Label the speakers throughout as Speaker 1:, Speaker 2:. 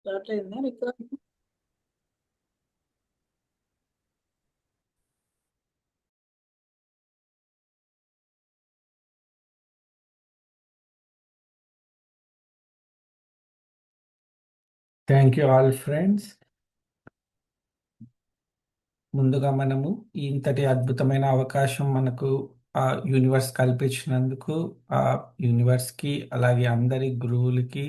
Speaker 1: Start అయిందా recording?
Speaker 2: Thank you all friends. ముందుగా మనము ఇంతటి అద్భుతమైన అవకాశం మనకు ఆ యూనివర్స్ కల్పించినందుకు ఆ యూనివర్స్కి అలాగే అందరి గురువులకి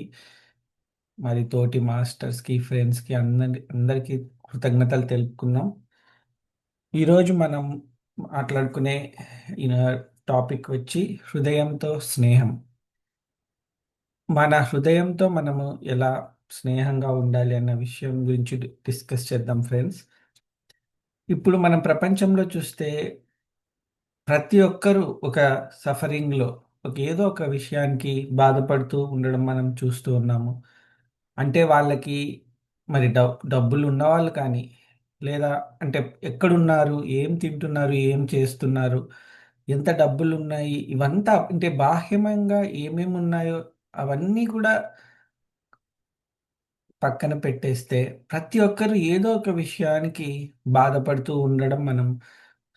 Speaker 2: మరి తోటి మాస్టర్స్కి ఫ్రెండ్స్కి అందరికీ కృతజ్ఞతలు తెలుపుకుందాం. ఈరోజు మనం మాట్లాడుకునే టాపిక్ వచ్చి హృదయంతో స్నేహం. మన హృదయంతో మనము ఎలా స్నేహంగా ఉండాలి అన్న విషయం గురించి డిస్కస్ చేద్దాం ఫ్రెండ్స్. ఇప్పుడు మనం ప్రపంచంలో చూస్తే ప్రతి ఒక్కరూ ఒక సఫరింగ్లో ఏదో ఒక విషయానికి బాధపడుతూ ఉండడం మనం చూస్తూ ఉన్నాము. అంటే వాళ్ళకి మరి డబ్బులు ఉన్నవాళ్ళు కానీ లేదా అంటే ఎక్కడున్నారు, ఏం తింటున్నారు, ఏం చేస్తున్నారు, ఎంత డబ్బులు ఉన్నాయి, ఇవంతా అంటే బాహ్యంగా ఏమేమి ఉన్నాయో అవన్నీ కూడా పక్కన పెట్టేస్తే ప్రతి ఒక్కరు ఏదో ఒక విషయానికి బాధపడుతూ ఉండడం మనం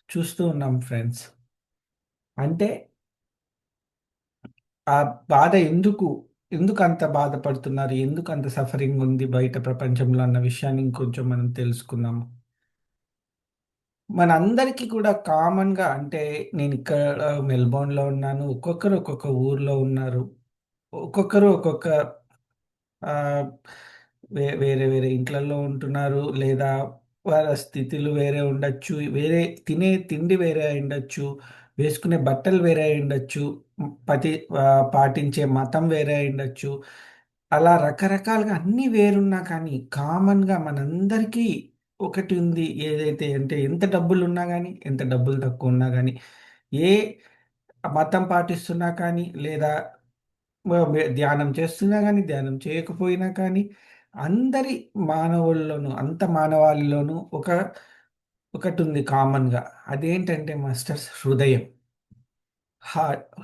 Speaker 2: చూస్తూ ఉన్నాం ఫ్రెండ్స్. అంటే ఆ బాధ ఎందుకు అంత బాధపడుతున్నారు, ఎందుకు అంత సఫరింగ్ ఉంది బయట ప్రపంచంలో అన్న విషయాన్ని ఇంకొంచెం మనం తెలుసుకుందాము. మనందరికీ కూడా కామన్గా అంటే నేను ఇక్కడ మెల్బోర్న్లో ఉన్నాను, ఒక్కొక్కరు ఒక్కొక్క ఊర్లో ఉన్నారు, ఒక్కొక్కరు ఒక్కొక్క ఆ, వేరే వేరే ఇంట్లలో ఉంటున్నారు, లేదా వాళ్ళ స్థితిలు వేరే ఉండొచ్చు, వేరే తినే తిండి వేరే అయి ఉండొచ్చు, వేసుకునే బట్టలు వేరే అయి ఉండొచ్చు, పతి ఆ, పాటించే మతం వేరే అయి ఉండొచ్చు. అలా రకరకాలుగా అన్నీ వేరున్నా కానీ కామన్గా మనందరికీ ఒకటి ఉంది. ఏదైతే అంటే ఎంత డబ్బులు ఉన్నా కానీ ఎంత డబ్బులు తక్కువ ఉన్నా కానీ ఏ మతం పాటిస్తున్నా కానీ లేదా ధ్యానం చేస్తున్నా కానీ ధ్యానం చేయకపోయినా కానీ అందరి మానవుల్లోనూ అంత మానవాళిలోనూ ఒకటి ఉంది కామన్గా. అదేంటంటే మాస్టర్స్ హృదయం.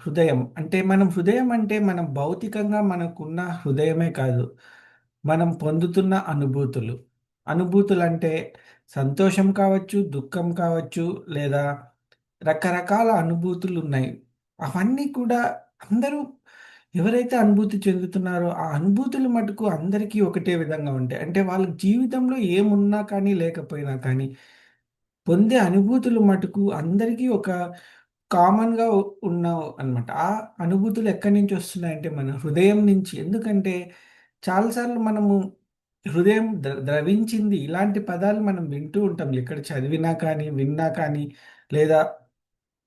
Speaker 2: హృదయం అంటే హృదయం అంటే మనం భౌతికంగా మనకున్న హృదయమే కాదు, మనం పొందుతున్న అనుభూతులు అంటే సంతోషం కావచ్చు, దుఃఖం కావచ్చు, లేదా రకరకాల అనుభూతులు ఉన్నాయి. అవన్నీ కూడా అందరూ ఎవరైతే అనుభూతి చెందుతున్నారో ఆ అనుభూతులు మటుకు అందరికీ ఒకటే విధంగా ఉంటాయి. అంటే వాళ్ళ జీవితంలో ఏమున్నా కానీ లేకపోయినా కానీ పొందే అనుభూతులు మటుకు అందరికీ ఒక కామన్‌గా ఉన్నావు అన్నమాట. ఆ అనుభూతులు ఎక్కడి నుంచి వస్తున్నాయంటే మన హృదయం నుంచి. ఎందుకంటే చాలా సార్లు మనము హృదయం ద్రవించింది ఇలాంటి పదాలు మనం వింటూ ఉంటాం. ఎక్కడ చదివినా కానీ, విన్నా కానీ, లేదా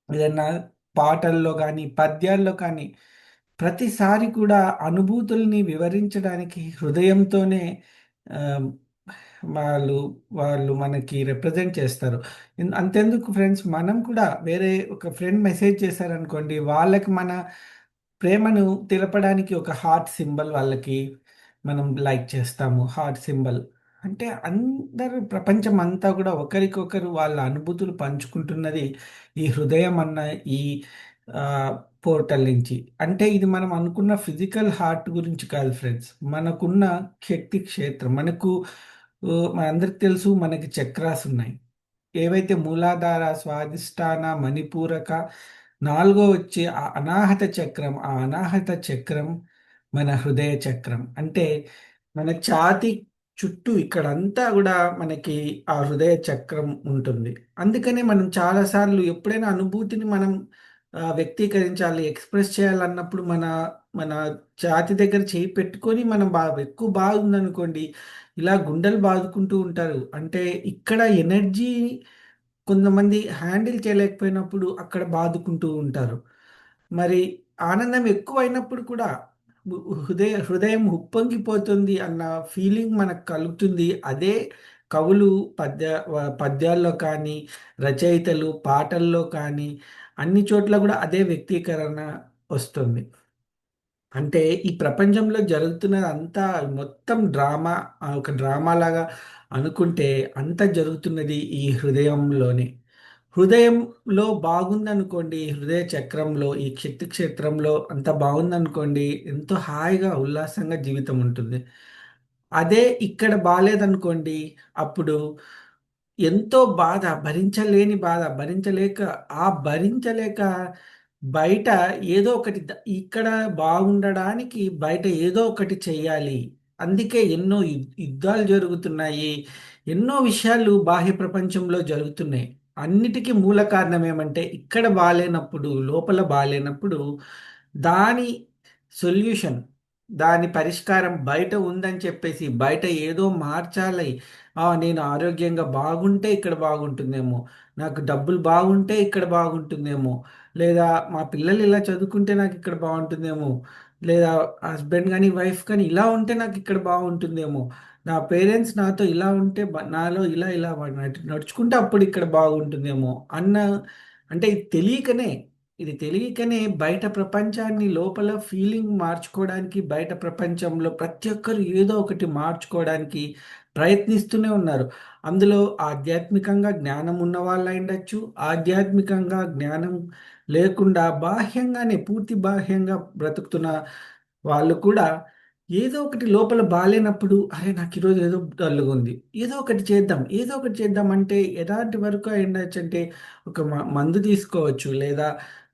Speaker 2: ఏదన్నా పాటల్లో కానీ, పద్యాల్లో కానీ ప్రతిసారి కూడా అనుభూతుల్ని వివరించడానికి హృదయంతోనే ఆహ్, వాళ్ళు వాళ్ళు మనకి రిప్రజెంట్ చేస్తారు. అంతెందుకు ఫ్రెండ్స్, మనం కూడా వేరే ఒక ఫ్రెండ్ మెసేజ్ చేశారనుకోండి, వాళ్ళకి మన ప్రేమను తెలపడానికి ఒక హార్ట్ సింబల్ వాళ్ళకి మనం లైక్ చేస్తాము. హార్ట్ సింబల్ అంటే అందరూ ప్రపంచం అంతా కూడా ఒకరికొకరు వాళ్ళ అనుభూతులు పంచుకుంటున్నది ఈ హృదయం అన్న ఈ పోర్టల్ నుంచి. అంటే ఇది మనం అనుకున్న ఫిజికల్ హార్ట్ గురించి కాదు ఫ్రెండ్స్, మనకున్న శక్తి క్షేత్రం. మనందరికి తెలుసు మనకి చక్రాస్ ఉన్నాయి. ఏవైతే మూలాధార, స్వాదిష్టాన, మణిపూరక, నాలుగో వచ్చే ఆ అనాహత చక్రం. ఆ అనాహత చక్రం మన హృదయ చక్రం. అంటే మన ఛాతి చుట్టూ ఇక్కడంతా కూడా మనకి ఆ హృదయ చక్రం ఉంటుంది. అందుకనే మనం చాలాసార్లు ఎప్పుడైనా అనుభూతిని మనం వ్యక్తీకరించాలి, ఎక్స్ప్రెస్ చేయాలన్నప్పుడు మన మన ఛాతి దగ్గర చేయి పెట్టుకొని మనం ఎక్కువ బాగుందనుకోండి, ఇలా గుండెలు బాదుకుంటూ ఉంటారు. అంటే ఇక్కడ ఎనర్జీ కొంతమంది హ్యాండిల్ చేయలేకపోయినప్పుడు అక్కడ బాదుకుంటూ ఉంటారు. మరి ఆనందం ఎక్కువైనప్పుడు కూడా హృదయం ఉప్పొంగిపోతుంది అన్న ఫీలింగ్ మనకు కలుగుతుంది. అదే కవులు పద్యాల్లో కానీ, రచయితలు పాటల్లో కానీ అన్ని చోట్ల కూడా అదే వ్యక్తీకరణ వస్తుంది. అంటే ఈ ప్రపంచంలో జరుగుతున్నదంతా మొత్తం డ్రామా, ఒక డ్రామా లాగా అనుకుంటే అంతా జరుగుతున్నది ఈ హృదయంలోనే. హృదయంలో బాగుందనుకోండి, హృదయ చక్రంలో ఈ శక్తి క్షేత్రంలో అంత బాగుందనుకోండి, ఎంతో హాయిగా ఉల్లాసంగా జీవితం ఉంటుంది. అదే ఇక్కడ బాలేదనుకోండి, అప్పుడు ఎంతో బాధ, భరించలేని బాధ, భరించలేక బయట ఏదో ఒకటి ఇక్కడ బాగుండడానికి బయట ఏదో ఒకటి చెయ్యాలి. అందుకే ఎన్నో యుద్ధాలు జరుగుతున్నాయి. ఎన్నో విషయాలు బాహ్య ప్రపంచంలో జరుగుతున్నాయి. అన్నిటికీ మూల కారణం ఏమంటే ఇక్కడ బాలేనప్పుడు, లోపల బాలేనప్పుడు దాని సొల్యూషన్, దాని పరిష్కారం బయట ఉందని చెప్పేసి బయట ఏదో మార్చాలి. నేను ఆరోగ్యంగా బాగుంటే ఇక్కడ బాగుంటుందేమో, నాకు డబ్బులు బాగుంటే ఇక్కడ బాగుంటుందేమో, లేదా మా పిల్లలు ఇలా చదువుకుంటే నాకు ఇక్కడ బాగుంటుందేమో, లేదా హస్బెండ్ కానీ వైఫ్ కానీ ఇలా ఉంటే నాకు ఇక్కడ బాగుంటుందేమో, నా పేరెంట్స్ నాతో ఇలా ఉంటే నాలో ఇలా ఇలా నడుచుకుంటే అప్పుడు ఇక్కడ బాగుంటుందేమో అన్న, అంటే ఇది తెలియకనే బయట ప్రపంచాన్ని లోపల ఫీలింగ్ మార్చుకోవడానికి, బయట ప్రపంచంలో ప్రతి ఒక్కరు ఏదో ఒకటి మార్చుకోవడానికి ప్రయత్నిస్తూనే ఉన్నారు. అందులో ఆధ్యాత్మికంగా జ్ఞానం ఉన్న వాళ్ళు ఉండొచ్చు, ఆధ్యాత్మికంగా జ్ఞానం లేకుండా బాహ్యంగానే పూర్తి బాహ్యంగా బ్రతుకుతున్న వాళ్ళు కూడా ఏదో ఒకటి లోపల బాలేనప్పుడు, అరే నాకు ఈరోజు ఏదో డల్గా ఉంది, ఏదో ఒకటి చేద్దాం అంటే ఎలాంటి వరకు అయిండొచ్చు అంటే ఒక మందు తీసుకోవచ్చు, లేదా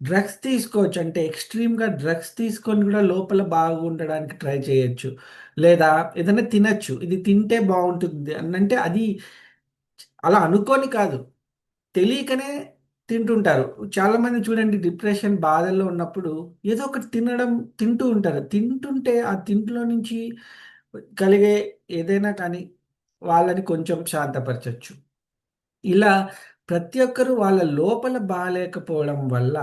Speaker 2: డ్రగ్స్ తీసుకోవచ్చు. అంటే ఎక్స్ట్రీమ్గా డ్రగ్స్ తీసుకొని కూడా లోపల బాగుండడానికి ట్రై చేయొచ్చు, లేదా ఏదైనా తినచ్చు, ఇది తింటే బాగుంటుంది అని అంటే అది అలా అనుకోని కాదు, తెలియకనే తింటుంటారు. చాలా మంది చూడండి, డిప్రెషన్ బాధల్లో ఉన్నప్పుడు ఏదో ఒకటి తింటూ ఉంటారు. తింటుంటే ఆ తింట్లో నుంచి కలిగే ఏదైనా కానీ వాళ్ళని కొంచెం శాంతపరచచ్చు. ఇలా ప్రతి ఒక్కరు వాళ్ళ లోపల బాలేకపోవడం వల్ల,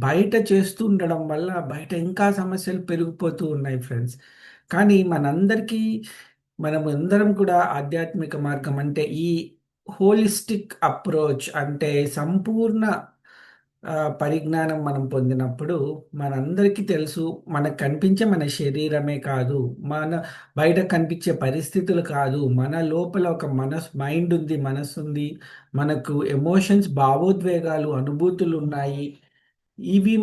Speaker 2: బయట చేస్తూ ఉండడం వల్ల బయట ఇంకా సమస్యలు పెరిగిపోతూ ఉన్నాయి ఫ్రెండ్స్. కానీ మనం అందరం కూడా ఆధ్యాత్మిక మార్గం అంటే ఈ హోలిస్టిక్ అప్రోచ్ అంటే సంపూర్ణ పరిజ్ఞానం మనం పొందినప్పుడు మనందరికీ తెలుసు, మనకు కనిపించే మన శరీరమే కాదు, మన బయట కనిపించే పరిస్థితులు కాదు, మన లోపల ఒక మైండ్ ఉంది, మనసు ఉంది, మనకు ఎమోషన్స్, భావోద్వేగాలు, అనుభూతులు ఉన్నాయి. ఇవి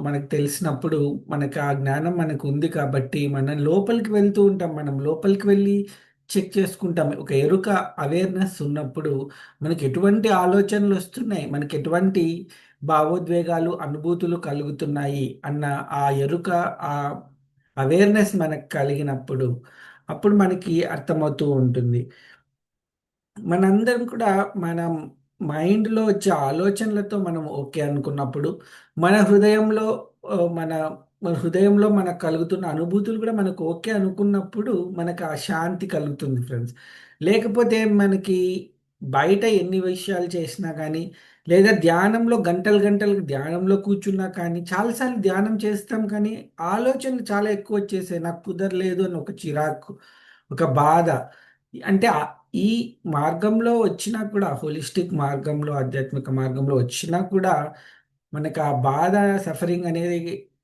Speaker 2: మనకు తెలిసినప్పుడు, మనకు ఆ జ్ఞానం మనకు ఉంది కాబట్టి మనం లోపలికి వెళ్తూ ఉంటాం. మనం లోపలికి వెళ్ళి చెక్ చేసుకుంటాం. ఒక ఎరుక, అవేర్నెస్ ఉన్నప్పుడు మనకి ఎటువంటి ఆలోచనలు వస్తున్నాయి, మనకి ఎటువంటి భావోద్వేగాలు, అనుభూతులు కలుగుతున్నాయి అన్న ఆ ఎరుక, ఆ అవేర్నెస్ మనకు కలిగినప్పుడు అప్పుడు మనకి అర్థమవుతూ ఉంటుంది. మనందరం కూడా మనం మైండ్లో వచ్చే ఆలోచనలతో మనం ఓకే అనుకున్నప్పుడు, మన హృదయంలో ఆ, మన మన హృదయంలో మనకు కలుగుతున్న అనుభూతులు కూడా మనకు ఓకే అనుకున్నప్పుడు మనకు ఆ శాంతి కలుగుతుంది ఫ్రెండ్స్. లేకపోతే మనకి బయట ఎన్ని విషయాలు చేసినా కానీ, లేదా ధ్యానంలో గంటలు గంటలు ధ్యానంలో కూర్చున్నా కానీ, చాలాసార్లు ధ్యానం చేస్తాం కానీ ఆలోచనలు చాలా ఎక్కువ వచ్చేసాయి, నాకు కుదరలేదు అని ఒక చిరాకు, ఒక బాధ. అంటే ఈ మార్గంలో వచ్చినా కూడా, హోలిస్టిక్ మార్గంలో, ఆధ్యాత్మిక మార్గంలో వచ్చినా కూడా మనకు ఆ బాధ, సఫరింగ్ అనేది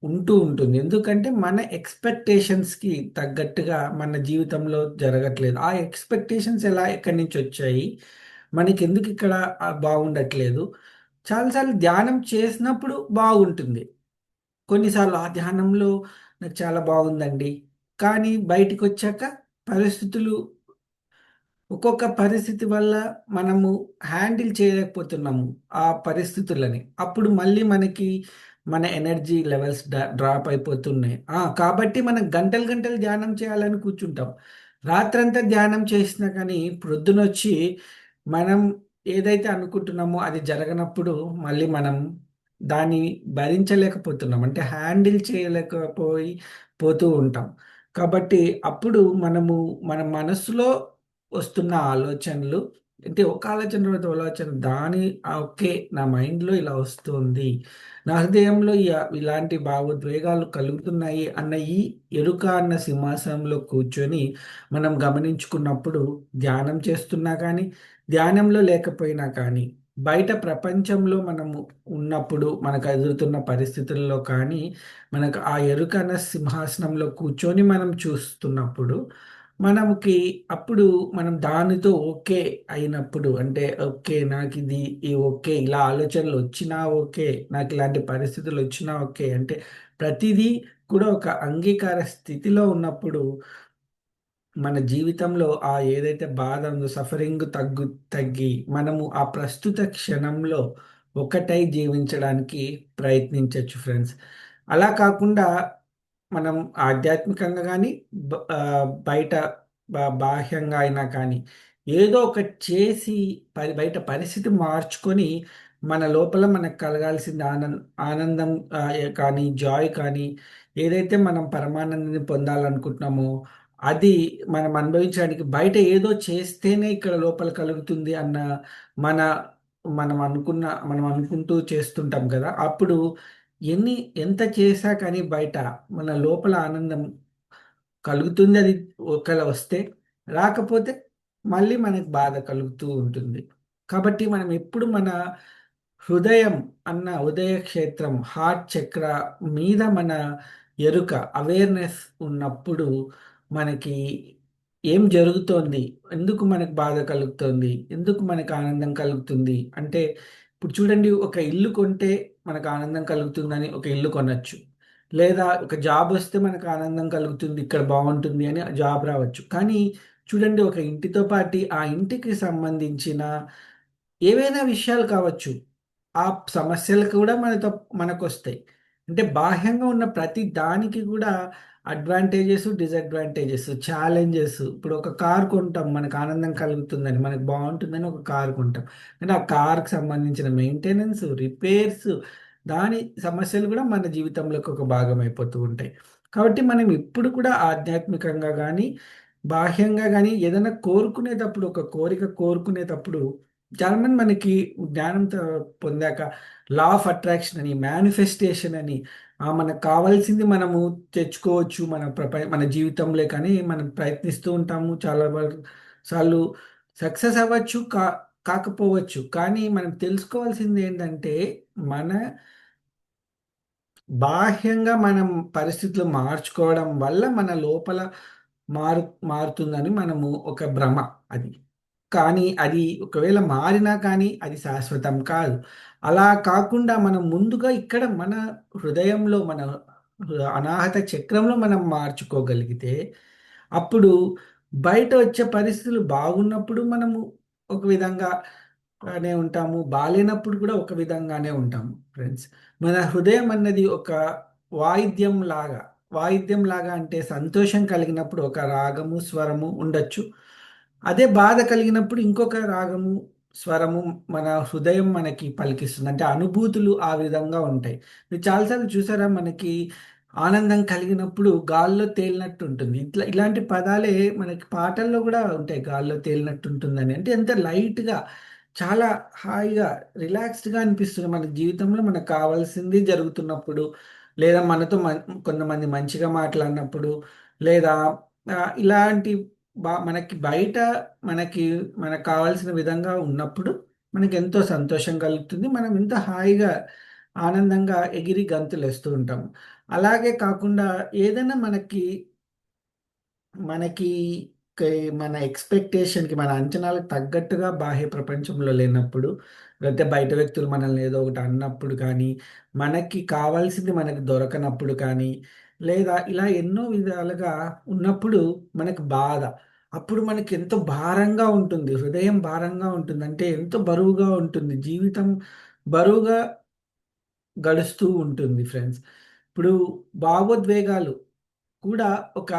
Speaker 2: ఉంటూ ఉంటుంది. ఎందుకంటే మన ఎక్స్పెక్టేషన్స్కి తగ్గట్టుగా మన జీవితంలో జరగట్లేదు. ఆ ఎక్స్పెక్టేషన్స్ ఎక్కడి నుంచి వచ్చాయి, మనకి ఎందుకు ఇక్కడ బాగుండట్లేదు. చాలాసార్లు ధ్యానం చేసినప్పుడు బాగుంటుంది, కొన్నిసార్లు ఆ ధ్యానంలో నాకు చాలా బాగుందండి, కానీ బయటికి వచ్చాక పరిస్థితులు, ఒక్కొక్క పరిస్థితి వల్ల మనము హ్యాండిల్ చేయలేకపోతున్నాము ఆ పరిస్థితులని. అప్పుడు మళ్ళీ మనకి మన ఎనర్జీ లెవెల్స్ డ్రాప్ అయిపోతున్నాయి. కాబట్టి మనం గంటలు గంటలు ధ్యానం చేయాలని కూర్చుంటాం. రాత్రంతా ధ్యానం చేసినా కానీ ప్రొద్దునొచ్చి మనం ఏదైతే అనుకుంటున్నామో అది జరగనప్పుడు మళ్ళీ మనం దాన్ని భరించలేకపోతున్నాం. అంటే హ్యాండిల్ పోతూ ఉంటాం. కాబట్టి అప్పుడు మన మనసులో వస్తున్న ఆలోచనలు, అంటే ఒక ఆలోచన తర్వాత ఒక ఆలోచన, ఓకే, నా మైండ్లో ఇలా వస్తుంది, నా హృదయంలో ఇలాంటి భావోద్వేగాలు కలుగుతున్నాయి అన్న ఈ ఎరుక అన్న సింహాసనంలో కూర్చొని మనం గమనించుకున్నప్పుడు, ధ్యానం చేస్తున్నా కానీ, ధ్యానంలో లేకపోయినా కానీ, బయట ప్రపంచంలో మనము ఉన్నప్పుడు మనకు ఎదురుతున్న పరిస్థితుల్లో కానీ, మనకు ఆ ఎరుక అన్న సింహాసనంలో కూర్చొని మనం చూస్తున్నప్పుడు మనకి అప్పుడు మనం దానితో ఓకే అయినప్పుడు, అంటే ఓకే నాకు ఓకే, ఇలా ఆలోచనలు వచ్చినా ఓకే, నాకు ఇలాంటి పరిస్థితులు వచ్చినా ఓకే, అంటే ప్రతిదీ కూడా ఒక అంగీకార స్థితిలో ఉన్నప్పుడు మన జీవితంలో ఆ ఏదైతే బాధ ఉందో సఫరింగ్ తగ్గి మనము ఆ ప్రస్తుత క్షణంలో ఒకటై జీవించడానికి ప్రయత్నించవచ్చు ఫ్రెండ్స్. అలా కాకుండా మనం ఆధ్యాత్మికంగా కానీ బయట బాహ్యంగా అయినా కానీ ఏదో ఒకటి చేసి బయట పరిస్థితి మార్చుకొని మన లోపల మనకు కలగాల్సిన ఆనందం కానీ జాయ్ కానీ ఏదైతే మనం పరమానందాన్ని పొందాలనుకుంటున్నామో అది మనం అనుభవించడానికి బయట ఏదో చేస్తేనే ఇక్కడ లోపల కలుగుతుంది అన్న మన మనం అనుకుంటూ చేస్తుంటాం కదా. అప్పుడు ఎన్ని ఎంత చేశా కానీ బయట మన లోపల ఆనందం కలుగుతుంది. అది ఒకవేళ వస్తే, రాకపోతే మళ్ళీ మనకు బాధ కలుగుతూ ఉంటుంది. కాబట్టి మనం ఎప్పుడు మన హృదయం అన్న ఉదయ క్షేత్రం హార్ట్ చక్ర మీద మన ఎరుక అవేర్నెస్ ఉన్నప్పుడు మనకి ఏం జరుగుతోంది, ఎందుకు మనకు బాధ కలుగుతోంది, ఎందుకు మనకు ఆనందం కలుగుతుంది అంటే, ఇప్పుడు చూడండి, ఒక ఇల్లు కొంటే మనకు ఆనందం కలుగుతుందని ఒక ఇల్లు కొనొచ్చు. లేదా ఒక జాబ్ వస్తే మనకు ఆనందం కలుగుతుంది, ఇక్కడ బాగుంటుంది అని జాబ్ రావచ్చు. కానీ చూడండి, ఒక ఇంటితో పాటు ఆ ఇంటికి సంబంధించిన ఏవైనా విషయాలు కావచ్చు, ఆ సమస్యలు కూడా మనకొస్తాయి. అంటే బాహ్యంగా ఉన్న ప్రతి దానికి కూడా అడ్వాంటేజెస్, డిసడ్వాంటేజెస్, ఛాలెంజెస్. ఇప్పుడు ఒక కార్ కొంటాం, మనకు ఆనందం కలుగుతుందని, మనకు బాగుంటుందని ఒక కార్ కొంటాం. కానీ ఆ కార్కి సంబంధించిన మెయింటెనెన్స్, రిపేర్స్, దాని సమస్యలు కూడా మన జీవితంలోకి ఒక భాగం అయిపోతూ ఉంటాయి. కాబట్టి మనం ఇప్పుడు కూడా ఆధ్యాత్మికంగా కానీ బాహ్యంగా కానీ ఏదైనా కోరుకునేటప్పుడు, ఒక కోరిక కోరుకునేటప్పుడు చాలామంది మనకి జ్ఞానం పొందాక లా ఆఫ్ అట్రాక్షన్ అని, మేనిఫెస్టేషన్ అని, మనకు కావాల్సింది మనము తెచ్చుకోవచ్చు మన జీవితంలో కానీ మనం ప్రయత్నిస్తూ ఉంటాము. చాలా సార్లు సక్సెస్ అవ్వచ్చు, కాకపోవచ్చు. కానీ మనం తెలుసుకోవాల్సింది ఏంటంటే, మన బాహ్యంగా మనం పరిస్థితులు మార్చుకోవడం వల్ల మన లోపల మారు మారుతుందని మనము ఒక భ్రమ అది. కానీ అది ఒకవేళ మారినా కానీ అది శాశ్వతం కాదు. అలా కాకుండా మనం ముందుగా ఇక్కడ మన హృదయంలో, మన అనాహత చక్రంలో మనం మార్చుకోగలిగితే, అప్పుడు బయట వచ్చే పరిస్థితులు బాగున్నప్పుడు మనము ఒక విధంగానే ఉంటాము. బాలేనప్పుడు కూడా ఒక విధంగానే ఉంటాము ఫ్రెండ్స్. మన హృదయం అన్నది ఒక వాయిద్యం లాగా. వాయిద్యం లాగా అంటే సంతోషం కలిగినప్పుడు ఒక రాగము, స్వరము ఉండొచ్చు. అదే బాధ కలిగినప్పుడు ఇంకొక రాగము, స్వరము మన హృదయం మనకి పలికిస్తుంది. అంటే అనుభూతులు ఆ విధంగా ఉంటాయి. మీరు చాలాసార్లు చూసారా, మనకి ఆనందం కలిగినప్పుడు గాల్లో తేలినట్టు ఉంటుంది. ఇలాంటి పదాలే మనకి పాటల్లో కూడా ఉంటాయి. గాల్లో తేలినట్టు ఉంటుందని. అంటే ఎంత లైట్‌గా, చాలా హాయిగా, రిలాక్స్డ్‌గా అనిపిస్తుంది. మన జీవితంలో మనకు కావాల్సింది జరుగుతున్నప్పుడు, లేదా మనతో కొంతమంది మంచిగా మాట్లాడినప్పుడు, లేదా ఇలాంటి మనకి బయట మనకి మనకు కావాల్సిన విధంగా ఉన్నప్పుడు మనకెంతో సంతోషం కలుగుతుంది. మనం ఎంత హాయిగా, ఆనందంగా ఎగిరి గంతులేస్తూ ఉంటాం. అలాగే కాకుండా ఏదైనా మనకి మనకి మన ఎక్స్‌పెక్టేషన్‌కి, మన అంచనాలకు తగ్గట్టుగా బాహ్య ప్రపంచంలో లేనప్పుడు, లేకపోతే బయట వ్యక్తులు మనల్ని ఏదో ఒకటి అన్నప్పుడు కానీ, మనకి కావాల్సింది మనకు దొరకనప్పుడు కానీ, లేదా ఇలా ఎన్నో విధాలుగా ఉన్నప్పుడు మనకు బాధ. అప్పుడు మనకి ఎంతో భారంగా ఉంటుంది. హృదయం భారంగా ఉంటుంది. అంటే ఎంతో బరువుగా ఉంటుంది. జీవితం బరువుగా గడుస్తూ ఉంటుంది ఫ్రెండ్స్. ఇప్పుడు భావోద్వేగాలు కూడా ఒక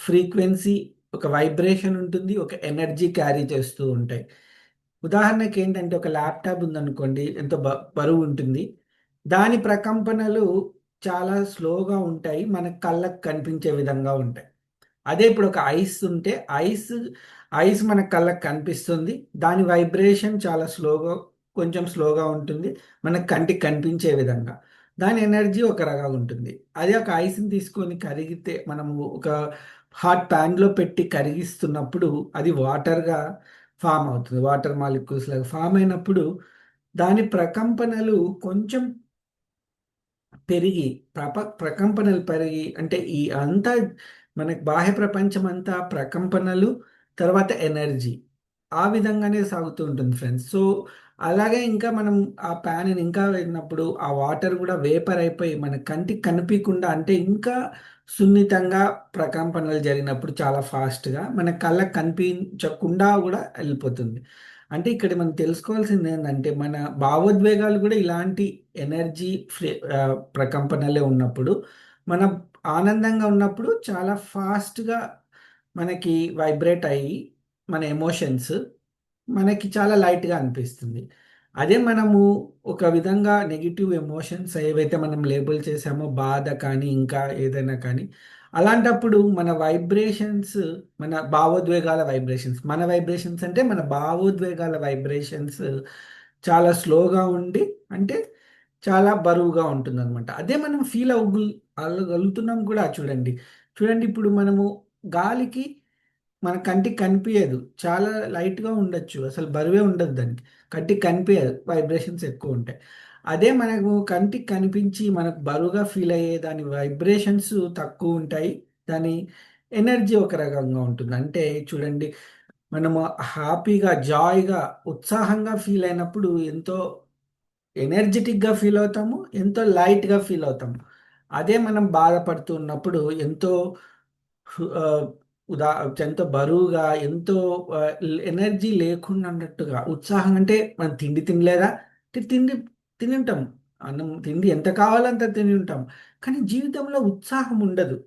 Speaker 2: ఫ్రీక్వెన్సీ, ఒక వైబ్రేషన్ ఉంటుంది. ఒక ఎనర్జీ క్యారీ చేస్తూ ఉంటాయి. ఉదాహరణకి ఏంటంటే, ఒక ల్యాప్‌టాప్ ఉందనుకోండి. ఎంతో బరువు ఉంటుంది. దాని ప్రకంపనలు చాలా స్లోగా ఉంటాయి. మన కళ్ళకి కనిపించే విధంగా ఉంటాయి. అదే ఇప్పుడు ఒక ఐస్ ఉంటే, ఐస్ మన కళ్ళకి కనిపిస్తుంది. దాని వైబ్రేషన్ చాలా కొంచెం స్లోగా ఉంటుంది. మన కంటికి కనిపించే విధంగా. దాని ఎనర్జీ ఒక రకంగా ఉంటుంది. అదే ఒక ఐస్‌ని తీసుకొని కరిగితే, మనము ఒక హాట్ ప్యాన్‌లో పెట్టి కరిగిస్తున్నప్పుడు అది వాటర్‌గా ఫార్మ్ అవుతుంది. వాటర్ మాలిక్యూల్స్ లాగా ఫార్మ్ అయినప్పుడు దాని ప్రకంపనలు కొంచెం పెరిగి, ప్రకంపనలు పెరిగి, అంటే ఈ అంతా మనకి బాహ్య ప్రపంచం అంతా ప్రకంపనలు, తర్వాత ఎనర్జీ. ఆ విధంగానే సాగుతూ ఉంటుంది ఫ్రెండ్స్. సో, అలాగే ఇంకా మనం ఆ ప్యాన్‌ని ఇంకా వేడినప్పుడు ఆ వాటర్ గూడా వేపర్ అయిపోయి మన కంటికి కనిపియకుండా అంటే ఇంకా సున్నితంగా ప్రకంపనలు జరిగినప్పుడు చాలా ఫాస్ట్‌గా మన కళ్ళకి కనిపించకుండా గూడా ఎళ్ళిపోతుంది. అంటే ఇక్కడ మనం తెలుసుకోవాల్సిందేందంటే మన భావోద్వేగాలు గూడా ఇలాంటి ఎనర్జీ ప్రకంపనలే ఉన్నప్పుడు మనం ఆనందంగా ఉన్నప్పుడు చాలా ఫాస్ట్‌గా మనకి వైబ్రేట్ అయ్యి మన ఎమోషన్స్ మనకి చాలా లైట్‌గా అనిపిస్తుంది. అదే మనము ఒక విధంగా నెగెటివ్ ఎమోషన్స్ ఏవైతే మనం లేబుల్ చేసామో బాధ కానీ, ఇంకా ఏదైనా కానీ, అలాంటప్పుడు మన వైబ్రేషన్స్ మన భావోద్వేగాల వైబ్రేషన్స్, మన వైబ్రేషన్స్ అంటే మన భావోద్వేగాల వైబ్రేషన్స్ చాలా స్లోగా ఉండి అంటే చాలా బరువుగా ఉంటుందనమాట. అదే మనం ఫీల్ అవ్వగలుగుతున్నాం కూడా చూడండి. చూడండి ఇప్పుడు మనము గాలికి మన కంటికి కనిపియదు. చాలా లైట్‌గా ఉండొచ్చు. అసలు బరువే ఉండదు దానికి. కంటికి కనిపియదు. వైబ్రేషన్స్ ఎక్కువుంటాయి. అదే మనకు కంటికి కనిపించి మనకు బరువుగా ఫీల్ అయ్యే దాని వైబ్రేషన్స్ తక్కువుంటాయి. దాని ఎనర్జీ ఒక రకంగా ఉంటుంది. అంటే చూడండి మనము హ్యాపీగా, జాయ్‌గా, ఉత్సాహంగా ఫీల్ అయినప్పుడు ఎంతో ఎనర్జిటిక్‌గా ఫీల్ అవుతాము. ఎంతో లైట్‌గా ఫీల్ అవుతాము. అదే మనం బాధపడుతూ ఉన్నప్పుడు ఎంతో హు ఆహ్, ఉదా ఎంతో బరువుగా, ఎంతో ఎనర్జీ లేకుండా అన్నట్టుగా, ఉత్సాహం అంటే మనం తిండి తినలేదా? తిండి తినుంటాం. అన్నం తిండి ఎంత కావాలో అంత తినుంటాం. కానీ జీవితంలో ఉత్సాహం ఉండదు.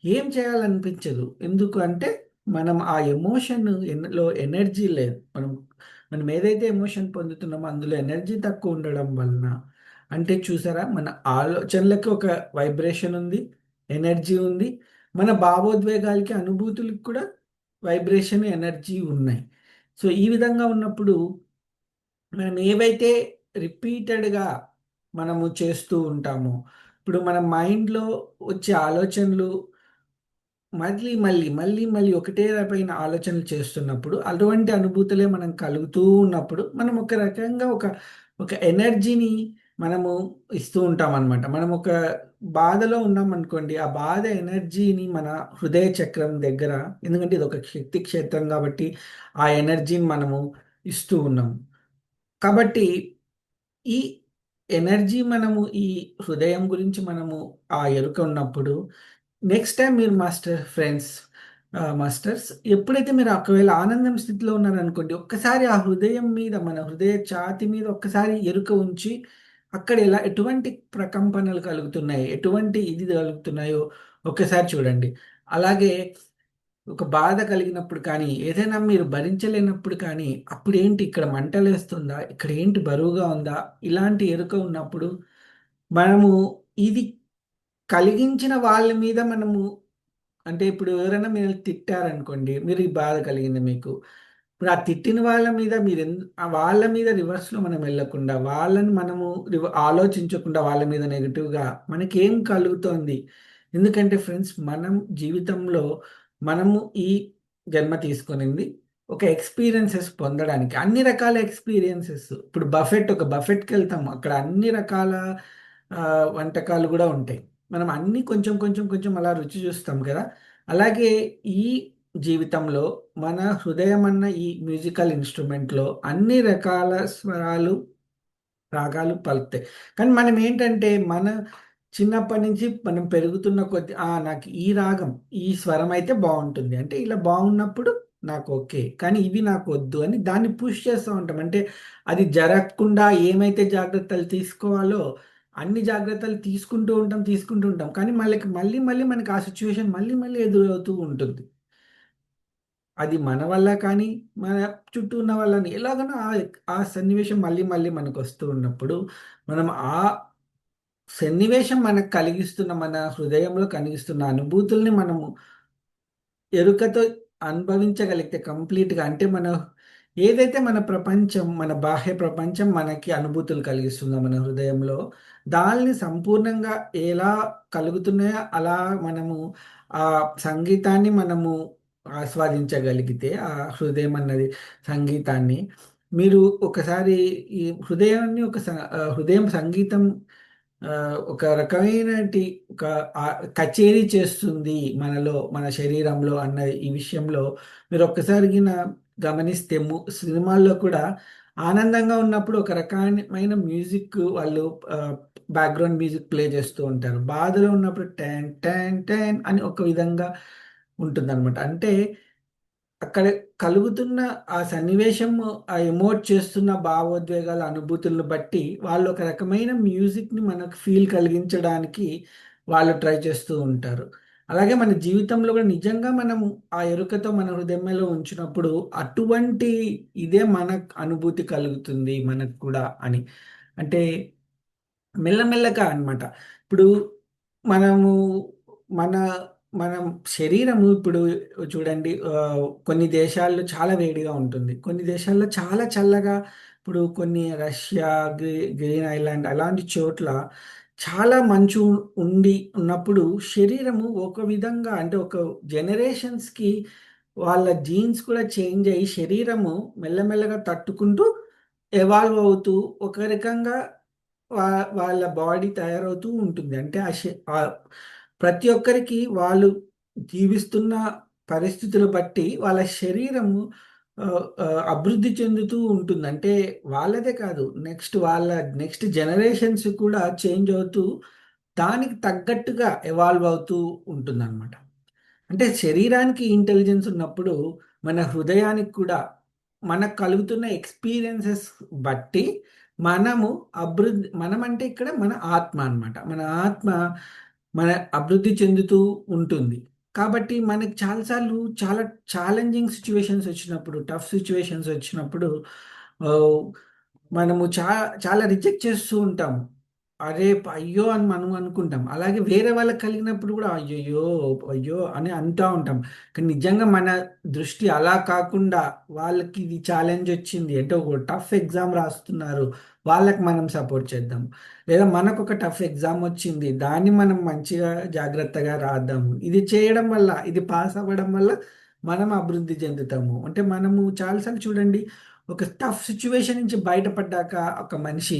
Speaker 2: ఏం చేయాలనిపించదు. ఎందుకు అంటే, మనం ఆ ఎమోషన్ లో ఎనర్జీ లేదు. మనం ఏదైతే ఎమోషన్ పొందుతున్నామో అందులో ఎనర్జీ తక్కువ ఉండడం వలన అంటే చూసారా మన ఆలోచనలకి ఒక వైబ్రేషన్ ఉంది. ఎనర్జీ ఉంది. మన భావోద్వేగాలకి, అనుభూతులకి కూడా వైబ్రేషన్, ఎనర్జీ ఉన్నాయి. సో, ఈ విధంగా ఉన్నప్పుడు మనం ఏవైతే రిపీటెడ్‌గా మనము చేస్తూ ఉంటామో, ఇప్పుడు మన మైండ్‌లో వచ్చే ఆలోచనలు మళ్ళీ ఒకటే రకమైన ఆలోచనలు చేస్తున్నప్పుడు, అటువంటి అనుభూతులే మనం కలుగుతూ ఉన్నప్పుడు, మనం ఒక రకంగా ఒక ఎనర్జీని మనము ఇస్తూ ఉంటామనమాట. మనం ఒక బాధలో ఉన్నామనుకోండి, ఆ బాధ ఎనర్జీని మన హృదయ చక్రం దగ్గర ఎందుకంటే ఇదొక శక్తి క్షేత్రం కాబట్టి, ఆ ఎనర్జీని మనము ఇస్తూ ఉన్నాం. కాబట్టి ఈ ఎనర్జీ మనము ఈ హృదయం గురించి మనము ఆ ఎరుక ఉన్నప్పుడు నెక్స్ట్ టైమ్ మీరు మాస్టర్స్ ఎప్పుడైతే మీరు ఒకవేళ ఆనందం స్థితిలో ఉన్నారనుకోండి, ఒక్కసారి ఆ హృదయం మీద మన హృదయ ఛాతీ మీద ఒక్కసారి ఎరుక ఉంచి, అక్కడ ఎటువంటి ప్రకంపనలు కలుగుతున్నాయి, ఎటువంటి ఇది కలుగుతున్నాయో ఒక్కసారి చూడండి. అలాగే ఒక బాధ కలిగినప్పుడు కానీ, ఏదైనా మీరు భరించలేనప్పుడు కానీ, అప్పుడేంటి ఇక్కడ మంటలేస్తుందా? ఇక్కడ ఏంటి బరువుగా ఉందా? ఇలాంటి ఎరుక ఉన్నప్పుడు మనము ఇది కలిగించిన వాళ్ళ మీద మనము అంటే ఇప్పుడు ఎవరైనా మిమ్మల్ని తిట్టారనుకోండి, మీరు ఈ బాధ కలిగింది మీకు. ఇప్పుడు ఆ తిట్టిన వాళ్ళ మీద వాళ్ళ మీద రివర్స్‌లో మనం వెళ్ళకుండా, వాళ్ళని మనము ఆలోచించకుండా వాళ్ళ మీద నెగెటివ్‌గా మనకేం కలుగుతోంది? ఎందుకంటే ఫ్రెండ్స్ మనం జీవితంలో మనము ఈ జన్మ తీసుకొనింది ఒక ఎక్స్‌పీరియన్సెస్ పొందడానికి. అన్ని రకాల ఎక్స్‌పీరియన్సెస్ ఇప్పుడు ఒక బఫెట్‌కెళ్తాము. అక్కడ అన్ని రకాల వంటకాలు గూడా ఉంటాయి. మనం అన్నీ కొంచెం అలా రుచి చూస్తాం కదా! అలాగే ఈ జీవితంలో మన హృదయం అన్న ఈ మ్యూజికల్ ఇన్‌స్ట్రుమెంట్‌లో అన్ని రకాల స్వరాలు, రాగాలు పలుకుతాయి. కానీ మనం ఏంటంటే మన చిన్నప్పటి నుంచి మనం పెరుగుతున్న కొద్దీ నాకు ఈ రాగం, ఈ స్వరం అయితే బావుంటుంది. అంటే ఇలా బాగున్నప్పుడు నాకు ఓకే. కానీ ఇవి నాకు వద్దు అని దాన్ని పుష్ చేస్తూ ఉంటాం. అంటే అది జరగకుండా ఏమైతే జాగ్రత్తలు తీసుకోవాలో అన్ని జాగ్రత్తలు తీసుకుంటూ ఉంటాం. కానీ మళ్ళీ మనకి ఆ సిట్యుయేషన్ మళ్ళీ ఎదురవుతూ ఉంటుంది. అది మన వల్ల కానీ, మన చుట్టూ ఉన్న వాళ్ళని ఎలాగనో ఆ సన్నివేశం మళ్ళీ మనకొస్తూ ఉన్నప్పుడు, మనం ఆ సన్నివేశం మనకు కలిగిస్తున్న మన హృదయంలో కలిగిస్తున్న అనుభూతుల్ని మనము ఎరుకతో అనుభవించగలిగితే కంప్లీట్‌గా అంటే ఏదైతే మన ప్రపంచం, మన బాహ్య ప్రపంచం మనకి అనుభూతులు కలిగిస్తుందో మన హృదయంలో, దాన్ని సంపూర్ణంగా ఎలా కలుగుతున్నాయో అలా మనము ఆ సంగీతాన్ని మనము ఆస్వాదించగలిగితే, ఆ హృదయం అన్నది సంగీతాన్ని, మీరు ఒకసారి ఈ హృదయం సంగీతం ఒక రకమైనటి ఒక కచేరీ చేస్తుంది మనలో, మన శరీరంలో అన్న ఈ విషయంలో మీరు ఒక్కసారి గమనిస్తే సినిమాల్లో కూడా ఆనందంగా ఉన్నప్పుడు ఒక రకమైన మ్యూజిక్ వాళ్ళు బ్యాక్గ్రౌండ్ మ్యూజిక్ ప్లే చేస్తూ ఉంటారు. బాధలో ఉన్నప్పుడు ట్యాన్ ట్యాన్ ట్యాన్ అని ఒక విధంగా ఉంటుందన్నమాట. అంటే అక్కడ కలుగుతున్న ఆ సన్నివేశం, ఆ ఎమోట్ చేస్తున్న భావోద్వేగాల అనుభూతులను బట్టి వాళ్ళు ఒక రకమైన మ్యూజిక్‌ని మనకు ఫీల్ కలిగించడానికి వాళ్ళు ట్రై చేస్తూ ఉంటారు. అలాగే మన జీవితంలో కూడా నిజంగా మనం ఆ ఎరుకతో మన హృదయంలో ఉంచినప్పుడు అటువంటి ఇదే మనకు అనుభూతి కలుగుతుంది మనకు కూడా అని. అంటే మెల్లమెల్లగా అన్నమాట. ఇప్పుడు మనము మన మనం శరీరము ఇప్పుడు చూడండి, కొన్ని దేశాల్లో చాలా వేడిగా ఉంటుంది. కొన్ని దేశాల్లో చాలా చల్లగా, ఇప్పుడు కొన్ని రష్యా, గ్రీన్ ఐలాండ్ అలాంటి చోట్ల చాలా మంచు ఉండి ఉన్నప్పుడు శరీరము ఒక విధంగా అంటే ఒక జనరేషన్స్‌కి వాళ్ళ జీన్స్ కూడా చేంజ్ అయ్యి శరీరము మెల్లమెల్లగా తట్టుకుంటూ ఎవాల్వ్ అవుతూ ఒక రకంగా వా వాళ్ళ బాడీ తయారవుతూ ఉంటుంది. అంటే ప్రతి ఒక్కరికి వాళ్ళు జీవిస్తున్న పరిస్థితులు బట్టి వాళ్ళ శరీరము అభివృద్ధి చెందుతూ ఉంటుంది. అంటే వాళ్ళదే కాదు, వాళ్ళ నెక్స్ట్ జనరేషన్స్ కూడా చేంజ్ అవుతూ దానికి తగ్గట్టుగా ఎవాల్వ్ అవుతూ ఉంటుందన్నమాట. అంటే శరీరానికి ఇంటెలిజెన్స్ ఉన్నప్పుడు మన హృదయానికి కూడా మనకు కలుగుతున్న ఎక్స్పీరియన్సెస్ బట్టి మనము మనం అంటే ఇక్కడ మన ఆత్మ అన్నమాట. మన ఆత్మ మన అభివృద్ధి చెందుతూ ఉంటుంది. కాబట్టి మనకి చాలా సార్లు చాలా ఛాలెంజింగ్ సిట్యుయేషన్స్ వచ్చినప్పుడు, టఫ్ సిట్యుయేషన్స్ వచ్చినప్పుడు ఆహ్, మనము చాలా రిజెక్ట్ చేస్తూ ఉంటాము. అరే! అయ్యో! అని మనం అనుకుంటాం. అలాగే వేరే వాళ్ళకి కలిగినప్పుడు కూడా అయ్యయ్యో! అయ్యో! అని అంటా ఉంటాం. కానీ నిజంగా మన దృష్టి అలా కాకుండా వాళ్ళకి ఇది ఛాలెంజ్ వచ్చింది అంటే ఒక టఫ్ ఎగ్జామ్ రాస్తున్నారు. వాళ్ళకి మనం సపోర్ట్ చేద్దాం. లేదా మనకొక టఫ్ ఎగ్జామ్ వచ్చింది. దాన్ని మనం మంచిగా జాగ్రత్తగా రాద్దాము. ఇది చేయడం వల్ల, ఇది పాస్ అవ్వడం వల్ల మనం అభివృద్ధి చెందుతాము. అంటే మనము చాలా సార్లు చూడండి, ఒక టఫ్ సిట్యుయేషన్ నుంచి బయటపడ్డాక ఒక మనిషి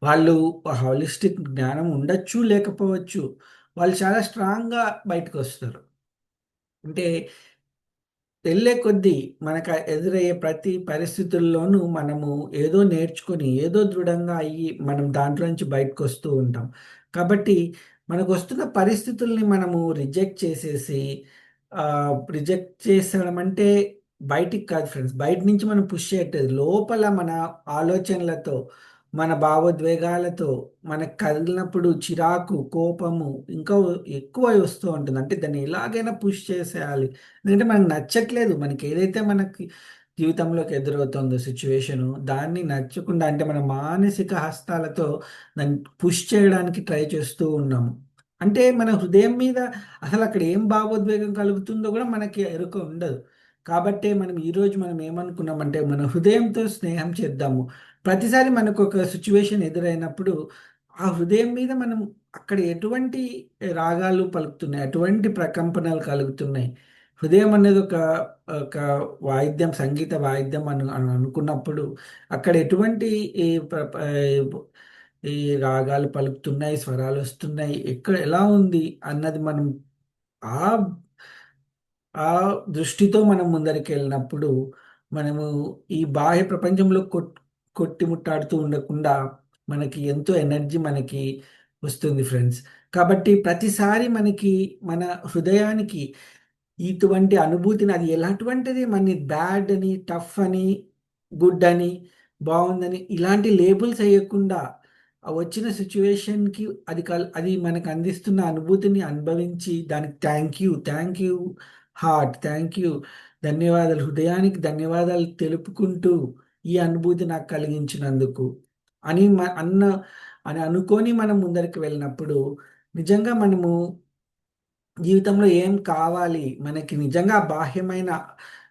Speaker 2: వాళ్ళు హోలిస్టిక్ జ్ఞానం ఉండొచ్చు, లేకపోవచ్చు. వాళ్ళు చాలా స్ట్రాంగ్‌గా బయటకొస్తారు. అంటే వెళ్ళే కొద్దీ మనకు ఎదురయ్యే ప్రతి పరిస్థితుల్లోనూ మనము ఏదో నేర్చుకొని, ఏదో దృఢంగా అయ్యి, మనం దాంట్లో నుంచి బయటకొస్తూ ఉంటాం. కాబట్టి మనకొస్తున్న పరిస్థితుల్ని మనము రిజెక్ట్ చేసేయడం అంటే బయటికి కాదు ఫ్రెండ్స్. బయట నుంచి మనం పుష్ చేయట్లేదు. లోపల మన ఆలోచనలతో, మన భావోద్వేగాలతో మనకు కదిలినప్పుడు చిరాకు, కోపము ఇంకా ఎక్కువై వస్తూ ఉంటుంది. అంటే దాన్ని ఎలాగైనా పుష్ చేసేయాలి. ఎందుకంటే మనకు నచ్చట్లేదు. మనకి ఏదైతే మనకి జీవితంలోకి ఎదురవుతుందో సిట్యుయేషను, దాన్ని నచ్చకుండా అంటే మన మానసిక హస్తాలతో దాన్ని పుష్ చేయడానికి ట్రై చేస్తూ ఉన్నాము. అంటే మన హృదయం మీద అసలక్కడ ఏం భావోద్వేగం కలుగుతుందో గూడా మనకి ఎరుక ఉండదు. కాబట్టే మనం ఏమనుకున్నామంటే మన హృదయంతో స్నేహం చేద్దాము. ప్రతిసారి మనకొక సిట్యుయేషన్ ఎదురైనప్పుడు ఆ హృదయం మీద మనం అక్కడ ఎటువంటి రాగాలు పలుకుతున్నాయి, ఎటువంటి ప్రకంపనలు కలుగుతున్నాయి. హృదయం అనేది ఒక వాయిద్యం, సంగీత వాయిద్యం అని అనుకున్నప్పుడు అక్కడ ఎటువంటి ఈ ప్ర ప ఈ రాగాలు పలుకుతున్నాయి, స్వరాలొస్తున్నాయి, ఎక్కడ ఎలా ఉంది అన్నది మనం ఆ ఆ దృష్టితో మనం ముందరికెళ్ళినప్పుడు, మనము ఈ బాహ్య ప్రపంచంలో కొట్టిముట్టాడుతూ ఉండకుండా, మనకి ఎంతో ఎనర్జీ మనకి వస్తుంది ఫ్రెండ్స్. కాబట్టి ప్రతిసారి మనకి మన హృదయానికి ఇటువంటి అనుభూతిని అది ఎలాటువంటిది మనని బ్యాడ్ అని, టఫ్ అని, గుడ్ అని, బావుందని ఇలాంటి లేబుల్స్ ఎయకుండా ఆ వచ్చిన సిట్యుయేషన్‌కి అది మనకు అందిస్తున్న అనుభూతిని అనుభవించి దానికి thank you heart, thank you, ధన్యవాదాలు, హృదయానికి ధన్యవాదాలు తెలుపుకుంటూ ఈ అనుభూతి నాకు కలిగించినందుకు అని మ అన్న అని అనుకోని మనం ముందరికి వెళ్ళినప్పుడు నిజంగా మనము జీవితంలో ఏం కావాలి? మనకి నిజంగా బాహ్యమైన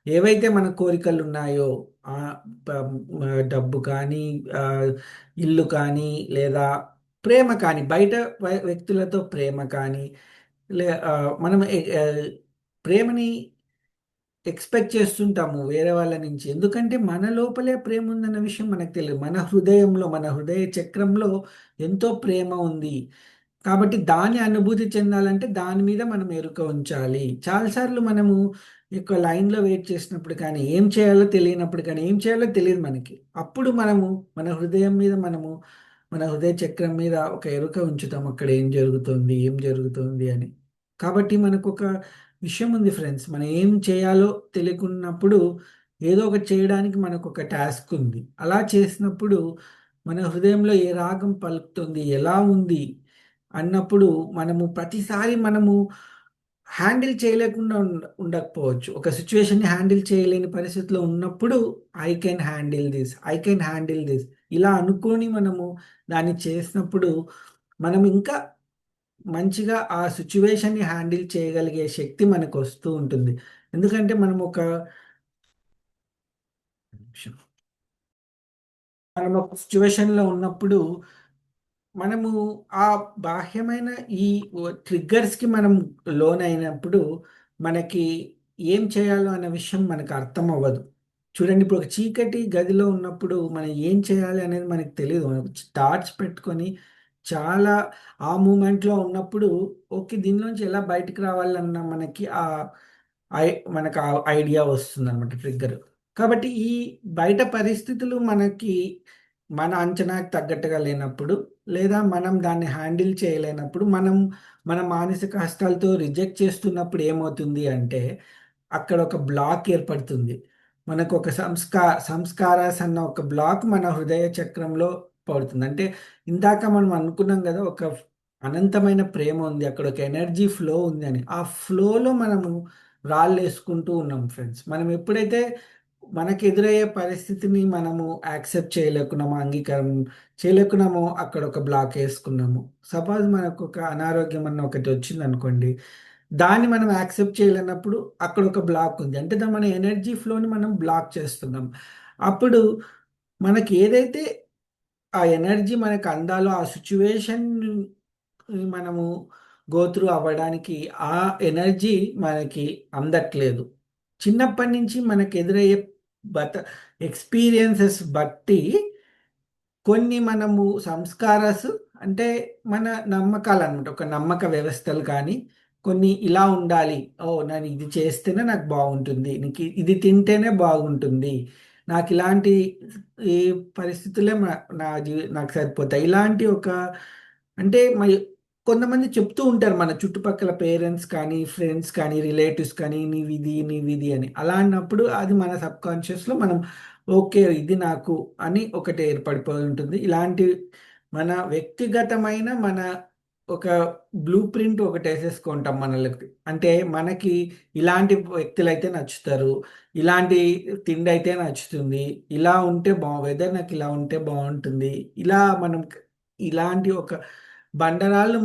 Speaker 2: ఏవైతే మన కోరికలున్నాయో ఆహ్, ప డబ్బు కానీ, ఆహ్, ఇల్లు కానీ, లేదా ప్రేమ కానీ, బయట వ్యక్తులతో ప్రేమ కానీ, మనం ప్రేమని ఎక్స్‌పెక్ట్ చేస్తుంటాము వేరే వాళ్ళ నుంచి. ఎందుకంటే మన లోపలే ప్రేమ ఉందన్న విషయం మనకు తెలీదు. మన హృదయంలో, మన హృదయ చక్రంలో ఎంతో ప్రేమ ఉంది. కాబట్టి దాని అనుభూతి చెందాలంటే దాని మీద మనం ఎరుక ఉంచాలి. చాలాసార్లు మనము యొక్క లైన్‌లో వెయిట్ చేసినప్పుడు కానీ, ఏం చేయాలో తెలియనప్పుడు కానీ, ఏం చేయాలో తెలీదు మనకి. అప్పుడు మనము మన హృదయం మీద మనము మన హృదయ చక్రం మీద ఒక ఎరుక ఉంచుతాం. అక్కడ ఏం జరుగుతుంది? ఏం జరుగుతుంది అని. కాబట్టి మనకొక విషయం ఉంది ఫ్రెండ్స్. మనం ఏం చేయాలో తెలియకున్నప్పుడు ఏదో ఒకటి చేయడానికి మనకొక టాస్క్ ఉంది. అలా చేసినప్పుడు మన హృదయంలో ఏ రాగం పలుకుతుంది? ఎలా ఉంది? అన్నప్పుడు మనము ప్రతిసారి మనము హ్యాండిల్ చేయలేకుండా ఉండకపోవచ్చు. ఒక సిట్యుయేషన్‌ని హ్యాండిల్ చేయలేని పరిస్థితిలో ఉన్నప్పుడు I can handle this. I can handle this. ఇలా అనుకోని మనము దాన్ని చేసినప్పుడు మనం ఇంకా మంచిగా ఆ సిట్యుయేషన్‌ని హ్యాండిల్ చేయగలిగే శక్తి మనకొస్తూ ఉంటుంది. ఎందుకంటే మనం ఒక సిట్యుయేషన్‌లో ఉన్నప్పుడు మనము ఆ బాహ్యమైన ఈ ట్రిగ్గర్స్‌కి మనం లోనయినప్పుడు, మనకి ఏం చేయాలో అనే విషయం మనకు అర్థమవ్వదు. చూడండి ఇప్పుడు ఒక చీకటి గదిలో ఉన్నప్పుడు మనం ఏం చేయాలి అనేది మనకు తెలీదు. మనం టార్చ్ పెట్టుకొని చాలా ఆ మూమెంట్‌లో ఉన్నప్పుడు ఓకే. దీనిలోంచి ఎలా బయటికి రావాలన్న ఐ మనకు ఆ ఐడియా వస్తుందనమాట ట్రిగ్గర్. కాబట్టి ఈ బయట పరిస్థితులు మనకి మన అంచనాకు తగ్గట్టుగా లేనప్పుడు, లేదా మనం దాన్ని హ్యాండిల్ చేయలేనప్పుడు, మనం మన మానసిక కష్టాలతో రిజెక్ట్ చేస్తున్నప్పుడు ఏమవుతుంది అంటే, అక్కడ ఒక బ్లాక్ ఏర్పడుతుంది. మనకొక సంస్కారాస్ అన్న ఒక బ్లాక్ మన హృదయ చక్రంలో పడుతుంది. అంటే ఇందాక మనం అనుకున్నాం గదా! ఒక అనంతమైన ప్రేమ ఉంది. అక్కడ ఒక ఎనర్జీ ఫ్లో ఉంది అని. ఆ ఫ్లోలో మనము రాళ్ళేసుకుంటూ ఉన్నాం ఫ్రెండ్స్. మనం ఎప్పుడైతే మనకెదురయ్యే పరిస్థితిని మనము యాక్సెప్ట్ చేయలేకున్నామో, అంగీకారం చేయలేకున్నామో, అక్కడ ఒక బ్లాక్ ఏసుకున్నాము. సపోజ్ మనకొక అనారోగ్యం అన్న ఒకటి వచ్చిందనుకోండి. దాన్ని మనం యాక్సెప్ట్ చేయలేనప్పుడు అక్కడ ఒక బ్లాక్ ఉంది. అంటే మన ఎనర్జీ ఫ్లోని మనం బ్లాక్ చేస్తున్నాం. అప్పుడు మనకి ఏదైతే ఆ ఎనర్జీ మనకు అందాలో ఆ సిట్యుయేషన్ మనము గో త్రూ అవ్వడానికి ఆ ఎనర్జీ మనకి అందట్లేదు. చిన్నప్పటి నుంచి మనకు ఎదురయ్యే బత ఎక్స్‌పీరియన్సెస్ బట్టి కొన్ని మనము సంస్కారస్ అంటే మన నమ్మకాలనమాట. ఒక నమ్మక వ్యవస్థలు కానీ, కొన్ని ఇలా ఉండాలి. ఓహ్! నేను ఇది చేస్తేనే నాకు బాగుంటుంది. ఇది తింటేనే బాగుంటుంది. నాకిలాంటి ఈ పరిస్థితులే నాకు సరిపోతాయి. ఇలాంటి ఒక అంటే కొంతమంది చెప్తూ ఉంటారు మన చుట్టుపక్కల పేరెంట్స్ కానీ, ఫ్రెండ్స్ కానీ, రిలేటివ్స్ కానీ నీవిది అని. అలా అన్నప్పుడు అది మన సబ్‌కాన్షియస్‌లో మనం ఓకే. ఇది నాకు అని ఒకటి ఏర్పడిపోయి ఉంటుంది. ఇలాంటి మన వ్యక్తిగతమైన ఒక బ్లూ ప్రింట్ ఒకటేసేసుకుంటాం మనలకి. అంటే మనకి ఇలాంటి వ్యక్తులైతే నచ్చుతారు. ఇలాంటి తిండయితే నచ్చుతుంది. ఇలా ఉంటే వెదర్ నాకిలా ఉంటే బావుంటుంది. ఇలా మనం ఇలాంటి ఒక బండరాళ్ళు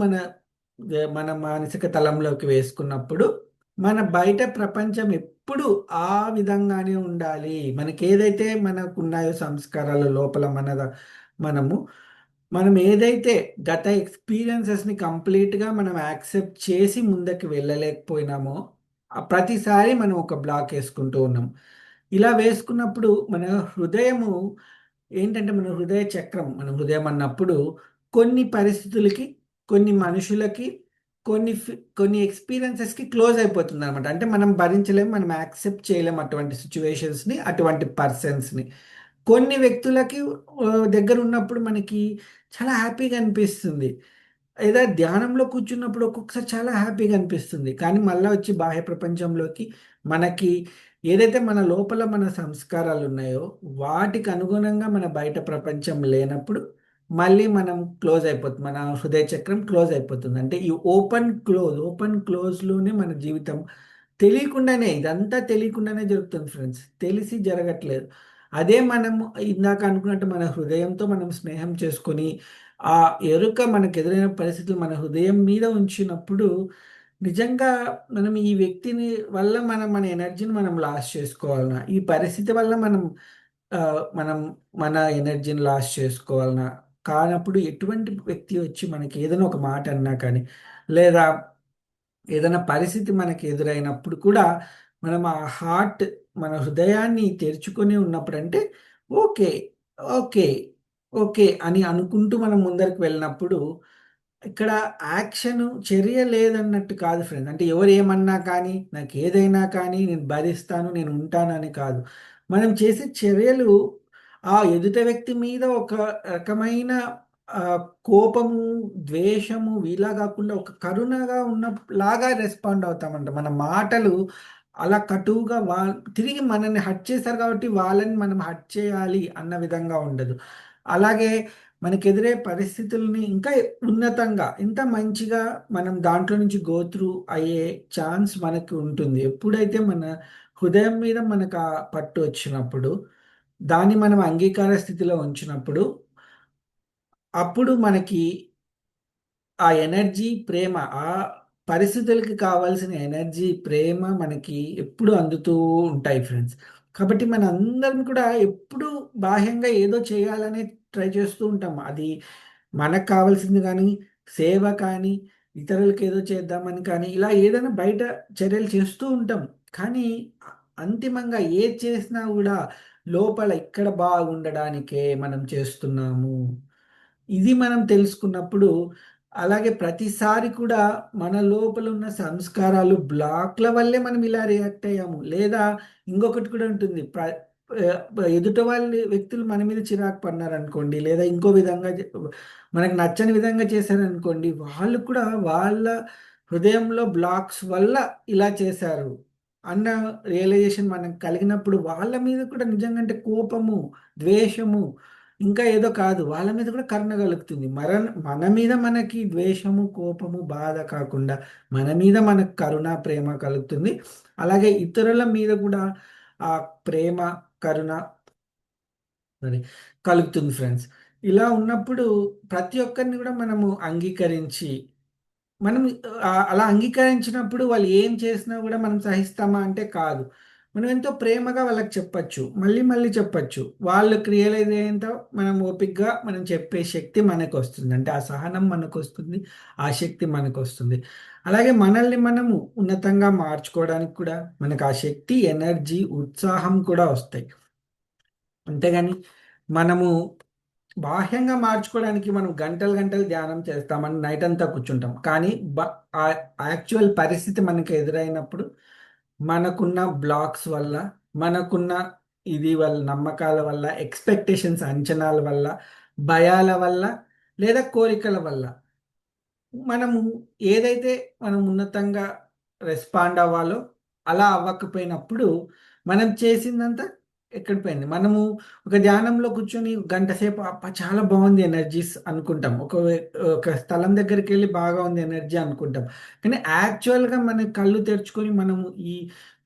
Speaker 2: మన మానసిక తలంలోకి వేసుకున్నప్పుడు, మన బయట ప్రపంచం ఎప్పుడు ఆ విధంగానే ఉండాలి. మనకేదైతే మనకున్నాయో సంస్కారాలు లోపల మనము, మనం ఏదైతే గత ఎక్స్‌పీరియన్సెస్‌ని కంప్లీట్‌గా మనం యాక్సెప్ట్ చేసి ముందుకు వెళ్ళలేకపోయినామో, ప్రతిసారి మనం ఒక బ్లాక్ ఏసుకుంటూ ఉన్నాం. ఇలా వేసుకున్నప్పుడు మన హృదయము ఏంటంటే మన హృదయ చక్రం, మన హృదయం అన్నప్పుడు కొన్ని పరిస్థితులకి, కొన్ని మనుషులకి, కొన్ని ఎక్స్‌పీరియన్సెస్‌కి క్లోజ్ అయిపోతుందనమాట. అంటే మనం భరించలేము, మనం యాక్సెప్ట్ చేయలేము అటువంటి సిట్యుయేషన్స్‌ని, అటువంటి పర్సన్స్‌ని. కొన్ని వ్యక్తులకి దగ్గరున్నప్పుడు మనకి చాలా హ్యాపీగా అనిపిస్తుంది. లేదా ధ్యానంలో కూర్చున్నప్పుడు ఒక్కొక్కసారి చాలా హ్యాపీగా అనిపిస్తుంది. కానీ మళ్ళా వచ్చి బాహ్య ప్రపంచంలోకి మనకి ఏదైతే మన లోపల మన సంస్కారాలున్నాయో, వాటికి అనుగుణంగా మన బయట ప్రపంచం లేనప్పుడు, మళ్ళీ మనం క్లోజ్ అయిపోతుంది. మన హృదయ చక్రం క్లోజ్ అయిపోతుంది. అంటే ఈ ఓపెన్ క్లోజ్‌లోనే మన జీవితం తెలియకుండానే ఇదంతా తెలియకుండానే జరుగుతుంది ఫ్రెండ్స్. తెలిసి జరగట్లేదు. అదే మనము ఇందాక అనుకున్నట్టు మన హృదయంతో మనం స్నేహం చేసుకొని, ఆ ఎరుక మనకెదురైన పరిస్థితులు మన హృదయం మీద ఉంచినప్పుడు, నిజంగా మనం ఈ వ్యక్తిని వల్ల మన ఎనర్జీని మనం లాస్ చేసుకోవాలనా? ఈ పరిస్థితి వల్ల మనం మన ఎనర్జీని లాస్ చేసుకోవాలనా? కానప్పుడు ఎటువంటి వ్యక్తి వచ్చి మనకి ఏదైనా ఒక మాట అన్నా కానీ, లేదా ఏదైనా పరిస్థితి మనకి ఎదురైనప్పుడు కూడా మనం ఆ హార్ట్ మన హృదయాన్ని తెరుచుకొని ఉన్నప్పుడంటే ఓకే. ఓకే. ఓకే. అని అనుకుంటూ మనం ముందరికి వెళ్ళినప్పుడు ఇక్కడ యాక్షను చర్య లేదన్నట్టు కాదు ఫ్రెండ్స్. అంటే ఎవరు ఏమన్నా కానీ, నాకు ఏదైనా కానీ నేను భరిస్తాను, నేను ఉంటానని కాదు. మనం చేసే చర్యలు ఆ ఎదుట వ్యక్తి మీద ఒక రకమైన కోపము, ద్వేషము ఇలా కాకుండా ఒక కరుణగా ఉన్నలాగా రెస్పాండ్ అవుతామంట. మన మాటలు అలా కటువుగా తిరిగి మనల్ని హర్ట్ చేశారు కాబట్టి వాళ్ళని మనం హర్ట్ చేయాలి అన్న విధంగా ఉండదు. అలాగే మనకెదురే పరిస్థితుల్ని ఇంకా ఉన్నతంగా, ఇంత మంచిగా మనం దాంట్లో నుంచి గో త్రూ అయ్యే ఛాన్స్ మనకు ఉంటుంది. ఎప్పుడైతే మన హృదయం మీద మనకు ఆ పట్టు వచ్చినప్పుడు, దాన్ని మనం అంగీకార స్థితిలో ఉంచినప్పుడు, అప్పుడు మనకి ఆ ఎనర్జీ, ప్రేమ ఆ పరిస్థితులకి కావాల్సిన ఎనర్జీ, ప్రేమ మనకి ఎప్పుడు అందుతూ ఉంటాయి ఫ్రెండ్స్. కాబట్టి మనందరం కూడా ఎప్పుడూ బాహ్యంగా ఏదో చేయాలనే ట్రై చేస్తూ ఉంటాం. అది మనకు కావాల్సింది కానీ, సేవ కానీ, ఇతరులకి ఏదో చేద్దామని కానీ, ఇలా ఏదైనా బయట చర్యలు చేస్తూ ఉంటాం. కానీ అంతిమంగా ఏది చేసినా కూడా లోపల ఇక్కడ బాగుండడానికే మనం చేస్తున్నాము. ఇది మనం తెలుసుకున్నప్పుడు, అలాగే ప్రతిసారి కూడా మన లోపల ఉన్న సంస్కారాలు బ్లాక్‌ల వల్లే మనం ఇలా రియాక్ట్ అయ్యాము. లేదా ఇంకొకటి కూడా ఉంటుంది. ఎదుట వాళ్ళ వ్యక్తులు మన మీద చిరాకు పడినారనుకోండి, లేదా ఇంకో విధంగా మనకు నచ్చని విధంగా చేశారనుకోండి, వాళ్ళు కూడా వాళ్ళ హృదయంలో బ్లాక్స్ వల్ల ఇలా చేశారు అన్న రియలైజేషన్ మనకు కలిగినప్పుడు, వాళ్ళ మీద కూడా నిజంగా అంటే కోపము, ద్వేషము ఇంకా ఏదో కాదు. వాళ్ళ మీద కూడా కరుణ కలుగుతుంది. మన మీద మనకి ద్వేషము, కోపము, బాధ కాకుండా మన మీద మనకు కరుణ, ప్రేమ కలుగుతుంది. అలాగే ఇతరుల మీద కూడా ఆ ప్రేమ, కరుణ సారీ కలుగుతుంది ఫ్రెండ్స్. ఇలా ఉన్నప్పుడు ప్రతి ఒక్కరిని కూడా మనము అంగీకరించి మనం అలా అంగీకరించినప్పుడు వాళ్ళు ఏం చేసినా కూడా మనం సహిస్తామా అంటే కాదు. మనం ఎంతో ప్రేమగా వాళ్ళకి చెప్పొచ్చు. మళ్ళీ మళ్ళీ చెప్పొచ్చు. వాళ్ళకి రియలైజ్ అయ్యేంత మనం ఓపికగా మనం చెప్పే శక్తి మనకొస్తుంది. అంటే ఆ సహనం మనకొస్తుంది. ఆ శక్తి మనకొస్తుంది. అలాగే మనల్ని మనము ఉన్నతంగా మార్చుకోవడానికి కూడా మనకు ఆ శక్తి, ఎనర్జీ, ఉత్సాహం కూడా వస్తాయి. అంతేగాని మనము బాహ్యంగా మార్చుకోవడానికి మనం గంటలు గంటలు ధ్యానం చేస్తామని నైట్ అంతా కూర్చుంటాం. కానీ బ ఆ యాక్చువల్ పరిస్థితి మనకు ఎదురైనప్పుడు మనకున్న బ్లాక్స్ వల్ల, మనకున్న ఇది వల్ల నమ్మకాల వల్ల, ఎక్స్‌పెక్టేషన్స్ అంచనాల వల్ల, భయాల వల్ల లేదా కోరికల వల్ల మనము ఏదైతే మనం ఉన్నతంగా రెస్పాండ్ అవ్వాలో అలా అవ్వకపోయినప్పుడు మనం చేసిందంతా ఎక్కడ పోయింది. మనము ఒక ధ్యానంలో కూర్చొని గంట సేపు అబ్బా! చాలా బాగుంది ఎనర్జీస్ అనుకుంటాం. ఒక స్థలం దగ్గరికెళ్ళి బాగా ఉంది ఎనర్జీ అనుకుంటాం. కానీ యాక్చువల్‌గా మన కళ్ళు తెరుచుకొని మనము ఈ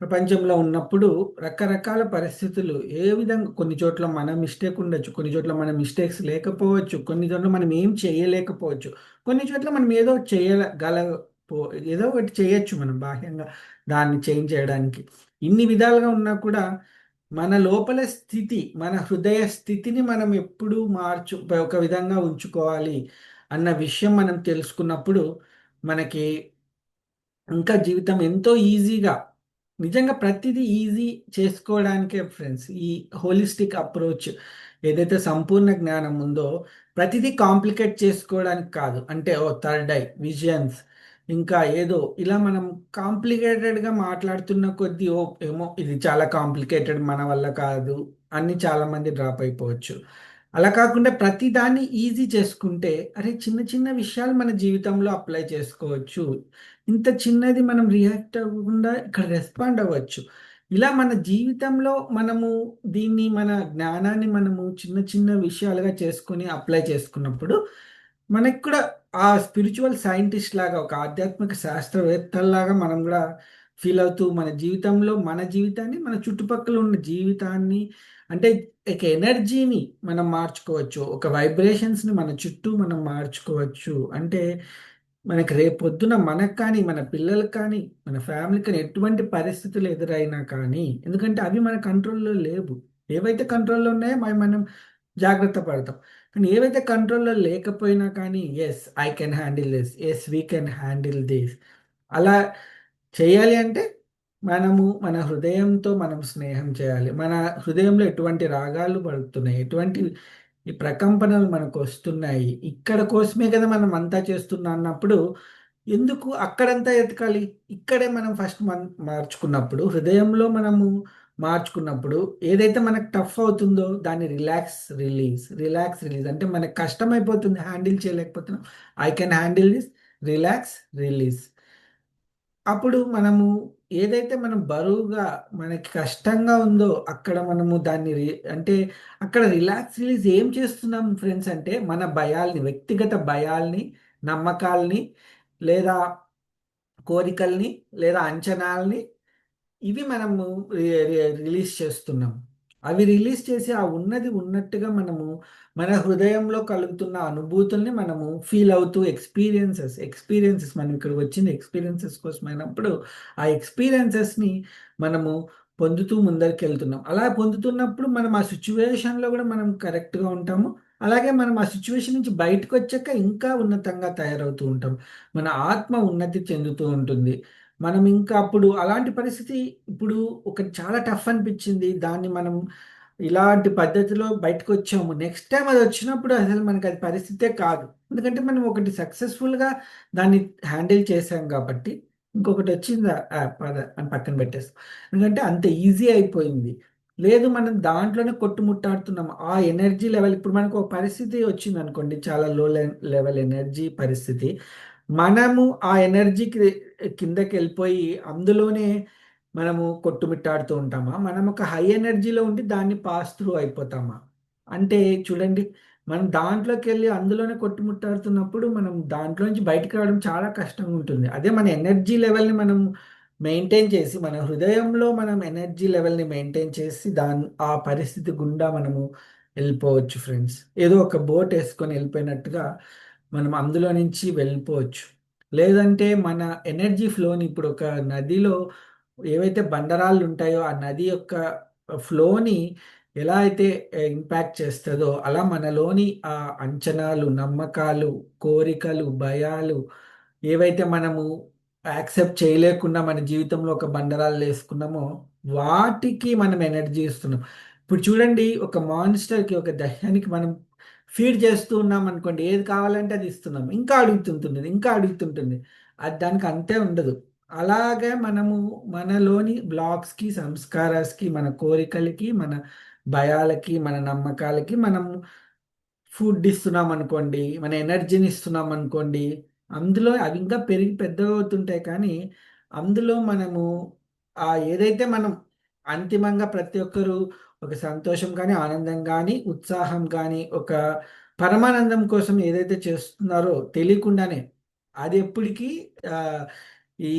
Speaker 2: ప్రపంచంలో ఉన్నప్పుడు రకరకాల పరిస్థితులు ఏ విధంగా కొన్ని చోట్ల మన మిస్టేక్ ఉండొచ్చు. కొన్ని చోట్ల మన మిస్టేక్స్ లేకపోవచ్చు. కొన్ని చోట్ల మనం ఏం చేయలేకపోవచ్చు. కొన్ని చోట్ల మనం ఏదో పో ఏదో ఒకటి చేయొచ్చు మనం బాహ్యంగా దాన్ని చేంజ్ చేయడానికి. ఇన్ని విధాలుగా ఉన్నా కూడా మన లోపల స్థితి, మన హృదయ స్థితిని మనం ఎప్పుడూ ఒక విధంగా ఉంచుకోవాలి అన్న విషయం మనం తెలుసుకున్నప్పుడు మనకి ఇంకా జీవితం ఎంతో ఈజీగా నిజంగా ప్రతిదీ ఈజీ చేసుకోవడానికే ఫ్రెండ్స్. ఈ హోలిస్టిక్ అప్రోచ్ ఏదైతే సంపూర్ణ జ్ఞానం ఉందో ప్రతిదీ కాంప్లికేట్ చేసుకోవడానికి కాదు. అంటే థర్డ్ ఐ, విజన్స్ ఇంకా ఏదో ఇలా మనం కాంప్లికేటెడ్‌గా మాట్లాడుతున్న కొద్దీ ఏమో ఇది చాలా కాంప్లికేటెడ్ మన వల్ల కాదు అని చాలామంది డ్రాప్ అయిపోవచ్చు. అలా కాకుండా ప్రతి దాన్ని ఈజీ చేసుకుంటే అరే చిన్న చిన్న విషయాలు మన జీవితంలో అప్లై చేసుకోవచ్చు. ఇంత చిన్నది మనం రియాక్ట్ అవ్వకుండా ఇక్కడ రెస్పాండ్ అవ్వచ్చు. ఇలా మన జీవితంలో మనము దీన్ని మన జ్ఞానాన్ని మనము చిన్న చిన్న విషయాలుగా చేసుకొని అప్లై చేసుకున్నప్పుడు, మనకి కూడా ఆ స్పిరిచువల్ సైంటిస్ట్ లాగా ఒక ఆధ్యాత్మిక శాస్త్రవేత్తల్లాగా మనం గూడా ఫీల్ అవుతూ మన జీవితంలో మన జీవితాన్ని, మన చుట్టుపక్కల ఉన్న జీవితాన్ని అంటే ఒక ఎనర్జీని మనం మార్చుకోవచ్చు. ఒక వైబ్రేషన్స్‌ని మన చుట్టూ మనం మార్చుకోవచ్చు. అంటే మనకి రేపొద్దున మనకు కానీ, మన పిల్లలకి కానీ, మన ఫ్యామిలీకి కానీ ఎటువంటి పరిస్థితులు ఎదురైనా కానీ ఎందుకంటే అవి మన కంట్రోల్‌లో లేవు. ఏవైతే కంట్రోల్‌లో ఉన్నాయో మనం జాగ్రత్త పడతాం. కానీ ఏవైతే కంట్రోల్‌లో లేకపోయినా కానీ yes I can handle this. Yes we can handle this. అలా చేయాలి అంటే మనము మన హృదయంతో మనం స్నేహం చేయాలి. మన హృదయంలో ఎటువంటి రాగాలు పలుకుతున్నాయి, ఎటువంటి ఈ ప్రకంపనలు మనకొస్తున్నాయి. ఇక్కడ కోసమే కదా మనం అంతా చేస్తున్నా అన్నప్పుడు, ఎందుకు అక్కడంతా ఎతకాలి? ఇక్కడే మనం ఫస్ట్ మార్చుకున్నప్పుడు, హృదయంలో మనము మార్చుకున్నప్పుడు, ఏదైతే మనకు టఫ్ అవుతుందో దాన్ని రిలాక్స్, రిలీజ్ అంటే మనకు కష్టమైపోతుంది, హ్యాండిల్ చేయలేకపోతున్నాం. I can handle this, relax, release. అప్పుడు మనము ఏదైతే మనం బరువుగా మనకి కష్టంగా ఉందో అక్కడ మనము దాన్ని అంటే అక్కడ రిలాక్స్ రిలీజ్ ఏం చేస్తున్నాం ఫ్రెండ్స్ అంటే మన భయాల్ని, వ్యక్తిగత భయాల్ని, నమ్మకాల్ని, లేదా కోరికల్ని, లేదా అంచనాల్ని, ఇవి మనము రిలీజ్ చేస్తున్నాం. అవి రిలీజ్ చేసి ఆ ఉన్నది ఉన్నట్టుగా మనము మన హృదయంలో కలుగుతున్న అనుభూతుల్ని మనము ఫీల్ అవుతూ ఎక్స్పీరియన్సెస్ మనం ఇక్కడికి వచ్చింది ఎక్స్పీరియన్సెస్ కోసమైనప్పుడు ఆ ఎక్స్పీరియన్సెస్ని మనము పొందుతూ ముందరికి వెళ్తున్నాం. అలా పొందుతున్నప్పుడు మనం ఆ సిచ్యువేషన్లో కూడా మనం కరెక్ట్గా ఉంటాము. అలాగే మనం ఆ సిచ్యువేషన్ నుంచి బయటకు వచ్చాక ఇంకా ఉన్నతంగా తయారవుతూ ఉంటాం. మన ఆత్మ ఉన్నతి చెందుతూ ఉంటుంది. మనం ఇంకా అప్పుడు అలాంటి పరిస్థితి ఇప్పుడు ఒకటి చాలా టఫ్ అనిపించింది. దాన్ని మనం ఇలాంటి పద్ధతిలో బయటకొచ్చాము. నెక్స్ట్ టైమ్ అది వచ్చినప్పుడు అసలు మనకది పరిస్థితే కాదు. ఎందుకంటే మనం ఒకటి సక్సెస్‌ఫుల్‌గా దాన్ని హ్యాండిల్ చేశాం కాబట్టి, ఇంకొకటొచ్చిందా పద అని పక్కన పెట్టేస్తాం. ఎందుకంటే అంత ఈజీ అయిపోయింది. లేదు మనం దాంట్లోనే కొట్టుమిట్టాడుతున్నాం. ఆ ఎనర్జీ లెవెల్ ఇప్పుడు మనకు ఒక పరిస్థితి వచ్చిందనుకోండి. చాలా లెవెల్ ఎనర్జీ పరిస్థితి. మనము ఆ ఎనర్జీకి కిందకెళ్ళిపోయి అందులోనే మనము కొట్టుమిట్టాడుతూ ఉంటామా? మనం ఒక హై ఎనర్జీలో ఉండి దాన్ని పాస్ త్రూ అయిపోతామా? అంటే చూడండి, మనం దాంట్లోకెళ్ళి అందులోనే కొట్టుమిట్టాడుతున్నప్పుడు మనం దాంట్లో నుంచి బయటికి రావడం చాలా కష్టంగా ఉంటుంది. అదే మన ఎనర్జీ లెవెల్‌ని మనం మెయింటైన్ చేసి, మన హృదయంలో మనం ఎనర్జీ లెవెల్‌ని మెయింటైన్ చేసి ఆ పరిస్థితి గుండా మనము వెళ్ళిపోవచ్చు ఫ్రెండ్స్. ఏదో ఒక బోట్ ఏసుకొని వెళ్ళిపోయినట్టుగా మనం అందులో నుంచి వెళ్ళిపోవచ్చు. లేదంటే మన ఎనర్జీ ఫ్లోని ఇప్పుడు ఒక నదిలో ఏవైతే బండరాళ్ళు ఉంటాయో ఆ నది యొక్క ఫ్లోని ఎలా అయితే ఇంపాక్ట్ చేస్తదో అలా మనలోని ఆ అంచనాలు, నమ్మకాలు, కోరికలు, భయాలు ఏవైతే మనము యాక్సెప్ట్ చేయలేకుండా మన జీవితంలో ఒక బండరాళ్ళు వేసుకున్నామో వాటికి మనం ఎనర్జీ ఇస్తున్నాం. ఇప్పుడు చూడండి, ఒక మాన్స్టర్‌కి, ఒక దయ్యానికి మనం ఫీడ్ చేస్తూ ఉన్నాం అనుకోండి. ఏది కావాలంటే అది ఇస్తున్నాం. ఇంకా అడుగుతుంటుంది. ఇంకా అడుగుతుంటుంది. అది దానికి అంతే ఉండదు. అలాగే మనము మనలోని బ్లాక్స్‌కి, సంస్కారాస్‌కి, మన కోరికలకి, మన భయాలకి, మన నమ్మకాలకి మనము ఫుడ్ ఇస్తున్నాం అనుకోండి, మన ఎనర్జీని ఇస్తున్నాం అనుకోండి, అందులో అవి ఇంకా పెరిగి పెద్దగవుతుంటాయి కానీ, అందులో మనము ఏదైతే మనం అంతిమంగా ప్రతి ఒక్కరు ఒక సంతోషం గానీ, ఆనందం గానీ, ఉత్సాహం గానీ, ఒక పరమానందం కోసం ఏదైతే చేస్తున్నారో తెలియకుండానే అది ఎప్పటికీ ఆహ్, ఈ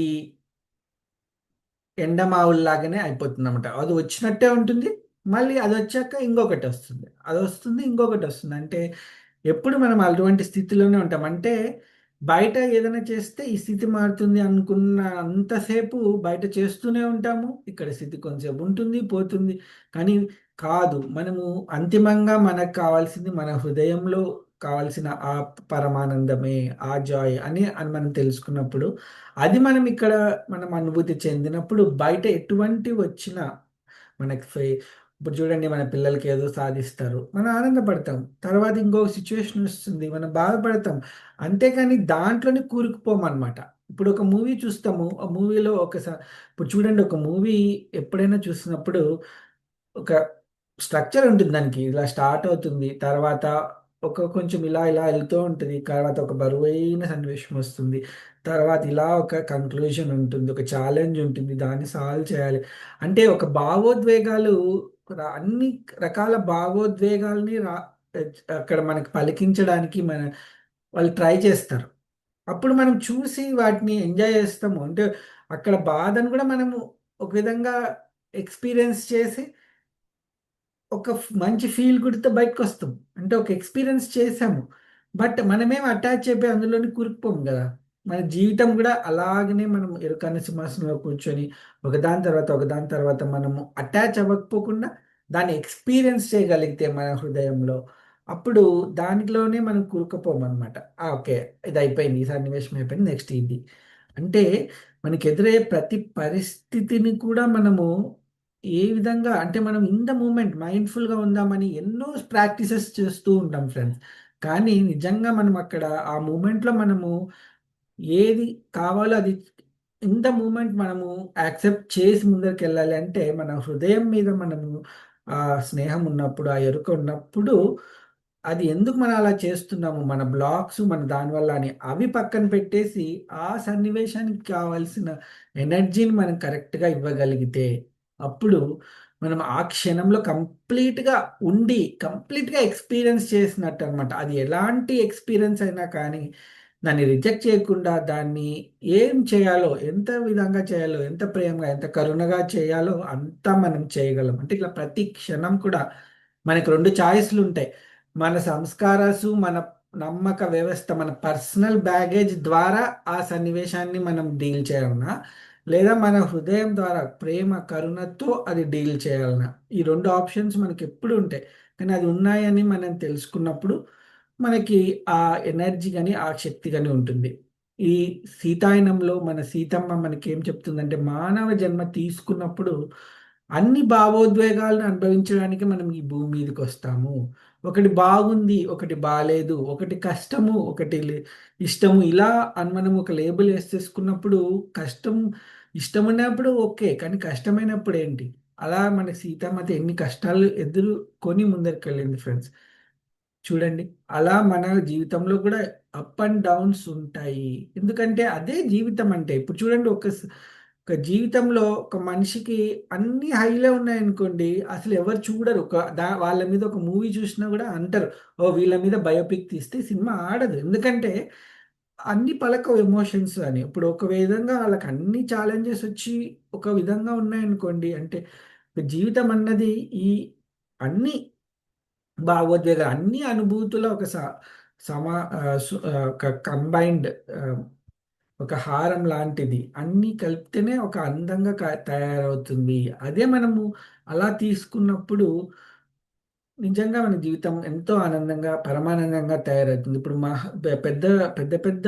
Speaker 2: ఎండమావుల్లాగానే అయిపోతుందన్నమాట. అది వచ్చినట్టే ఉంటుంది. మళ్ళీ అదొచ్చాక ఇంకొకటొస్తుంది. అదొస్తుంది, ఇంకొకటొస్తుంది. అంటే ఎప్పుడు మనం అటువంటి స్థితిలోనే ఉంటాం. అంటే బయట ఏదైనా చేస్తే ఈ స్థితి మారుతుంది అనుకున్న అంతసేపు బయట చేస్తూనే ఉంటాము. ఇక్కడ స్థితి కొంచెంసేపు ఉంటుంది, పోతుంది. కానీ కాదు. మనము అంతిమంగా మనకు కావాల్సింది మన హృదయంలో కావాల్సిన ఆ పరమానందమే, ఆ జాయ్ అని మనం తెలుసుకున్నప్పుడు అది మనం ఇక్కడ మనం అనుభూతి చెందినప్పుడు బయట ఎటువంటి వచ్చినా మనకి ఇప్పుడు చూడండి, మన పిల్లలకి ఏదో సాధిస్తారు. మనం ఆనందపడతాం. తర్వాత ఇంకొక సిచ్యువేషన్ వస్తుంది. మనం బాధపడతాం. అంతేకాని దాంట్లోనే కూరుకుపోమనమాట. ఇప్పుడు ఒక మూవీ చూస్తాము. ఆ మూవీలో ఇప్పుడు చూడండి, ఒక మూవీ ఎప్పుడైనా చూసినప్పుడు ఒక స్ట్రక్చర్ ఉంటుంది దానికి. ఇలా స్టార్ట్ అవుతుంది. తర్వాత కొంచెం ఇలా ఇలా ఎళ్తూ ఉంటది. తర్వాత ఒక బరువైన సన్నివేశం వస్తుంది. తర్వాత ఇలా ఒక కంక్లూజన్ ఉంటుంది. ఒక ఛాలెంజ్ ఉంటుంది. దాన్ని సాల్వ్ చేయాలి. అంటే ఒక భావోద్వేగాలు అన్ని రకాల భావోద్వేగాల్ని అక్కడ మనకు పలికించడానికి వాళ్ళు ట్రై చేస్తారు. అప్పుడు మనం చూసి వాటిని ఎంజాయ్ చేస్తాము. అంటే అక్కడ బాధను కూడా మనము ఒక విధంగా ఎక్స్‌పీరియన్స్ చేసి ఒక మంచి ఫీల్ గుడ్‌తో బయటకొస్తాం. అంటే ఒక ఎక్స్‌పీరియన్స్ చేసాము. బట్ మనమేం అటాచ్ అయిపోయి అందులోనే కూరుకుపోము గదా! మన జీవితం గూడా అలాగనే మనం ఎరుకన్న సింహాసనంలో కూర్చొని ఒకదాని తర్వాత, ఒకదాని తర్వాత మనము అటాచ్ అవ్వకపోకుండా దాన్ని ఎక్స్‌పీరియన్స్ చేయగలిగితే మన హృదయంలో, అప్పుడు దానిలోనే మనం కూరుకుపోమనమాట. ఓకే. ఇదయిపోయింది. ఈ సన్నివేశం అయిపోయింది. నెక్స్ట్ ఇది. అంటే మనకెదురయ్యే ప్రతి పరిస్థితిని కూడా మనము ఏ విధంగా అంటే మనం ఇన్ ద మూమెంట్ మైండ్‌ఫుల్‌గా ఉందామని ఎన్నో ప్రాక్టీసెస్ చేస్తూ ఉంటాం ఫ్రెండ్స్. కానీ నిజంగా మనం అక్కడ ఆ మూమెంట్‌లో మనము ఏది కావాలో అది ఇన్ ద మూమెంట్ మనము యాక్సెప్ట్ చేసి ముందరికెళ్ళాలి అంటే, మన హృదయం మీద మనము స్నేహం ఉన్నప్పుడు, ఆ ఎరుక ఉన్నప్పుడు, అది ఎందుకు మనం అలా చేస్తున్నాము, మన బ్లాక్స్ మన దానివల్ల అని అవి పక్కన పెట్టేసి, ఆ సన్నివేశానికి కావాల్సిన ఎనర్జీని మనం కరెక్ట్‌గా ఇవ్వగలిగితే, అప్పుడు మనం ఆ క్షణంలో కంప్లీట్‌గా ఉండి, కంప్లీట్‌గా ఎక్స్‌పీరియన్స్ చేసినట్టనమాట. అది ఎలాంటి ఎక్స్‌పీరియన్స్ అయినా కానీ దాన్ని రిజెక్ట్ చేయకుండా దాన్ని ఏం చేయాలో, ఎంత విధంగా చేయాలో, ఎంత ప్రేమగా, ఎంత కరుణగా చేయాలో అంతా మనం చేయగలం. అంటే ఇట్లా ప్రతి క్షణం కూడా మనకు 2 చాయిస్‌లుంటాయి. మన సంస్కారాసు, మన నమ్మక వ్యవస్థ, మన పర్సనల్ బ్యాగేజ్ ద్వారా ఆ సన్నివేశాన్ని మనం డీల్ చేయాలనా? లేదా మన హృదయం ద్వారా ప్రేమ, కరుణతో అది డీల్ చేయాలనా? ఈ 2 ఆప్షన్స్ మనకెప్పుడు ఉంటాయి. కానీ అది ఉన్నాయని మనం తెలుసుకున్నప్పుడు మనకి ఆ ఎనర్జీ గాని, ఆ శక్తి గాని ఉంటుంది. ఈ సీతాయనంలో మన సీతమ్మ మనకేం చెప్తుందంటే, మానవ జన్మ తీసుకున్నప్పుడు అన్ని భావోద్వేగాలను అనుభవించడానికి మనం ఈ భూమి మీదకొస్తాము. ఒకటి బాగుంది, ఒకటి బాలేదు, ఒకటి కష్టము, ఒకటి ఇష్టము ఇలా అని మనం ఒక లేబుల్ ఏసేసుకున్నప్పుడు కష్టం ఇష్టమున్నప్పుడు ఓకే. కానీ కష్టమైనప్పుడు ఏంటి? అలా మన సీతమ్మత ఎన్ని కష్టాలు ఎదుర్కొని ముందరికెళ్ళింది ఫ్రెండ్స్. చూడండి. అలా మన జీవితంలో కూడా అప్ అండ్ డౌన్స్ ఉంటాయి. ఎందుకంటే అదే జీవితం అంటే. ఇప్పుడు చూడండి ఒక జీవితంలో ఒక మనిషికి అన్నీ హైలే ఉన్నాయనుకోండి. అసలు ఎవరు చూడరు. వాళ్ళ మీద ఒక మూవీ చూసినా కూడా అంటారు. ఓహ్! వీళ్ళ మీద బయోపిక్ తీస్తే సినిమా ఆడదు. ఎందుకంటే అన్ని పలకవు ఎమోషన్స్ అని. ఇప్పుడు ఒక విధంగా వాళ్ళకి అన్ని ఛాలెంజెస్ వచ్చి ఒక విధంగా ఉన్నాయనుకోండి. అంటే జీవితం అన్నది ఈ అన్ని భావోద్వేగాలు అన్ని అనుభూతుల ఒక ఒక కంబైన్డ్ ఒక హారం లాంటిది. అన్నీ కలిపితేనే ఒక అందంగా తయారవుతుంది. అదే మనము అలా తీసుకున్నప్పుడు నిజంగా మన జీవితం ఎంతో ఆనందంగా, పరమానందంగా తయారవుతుంది. ఇప్పుడు పెద్ద పెద్ద పెద్ద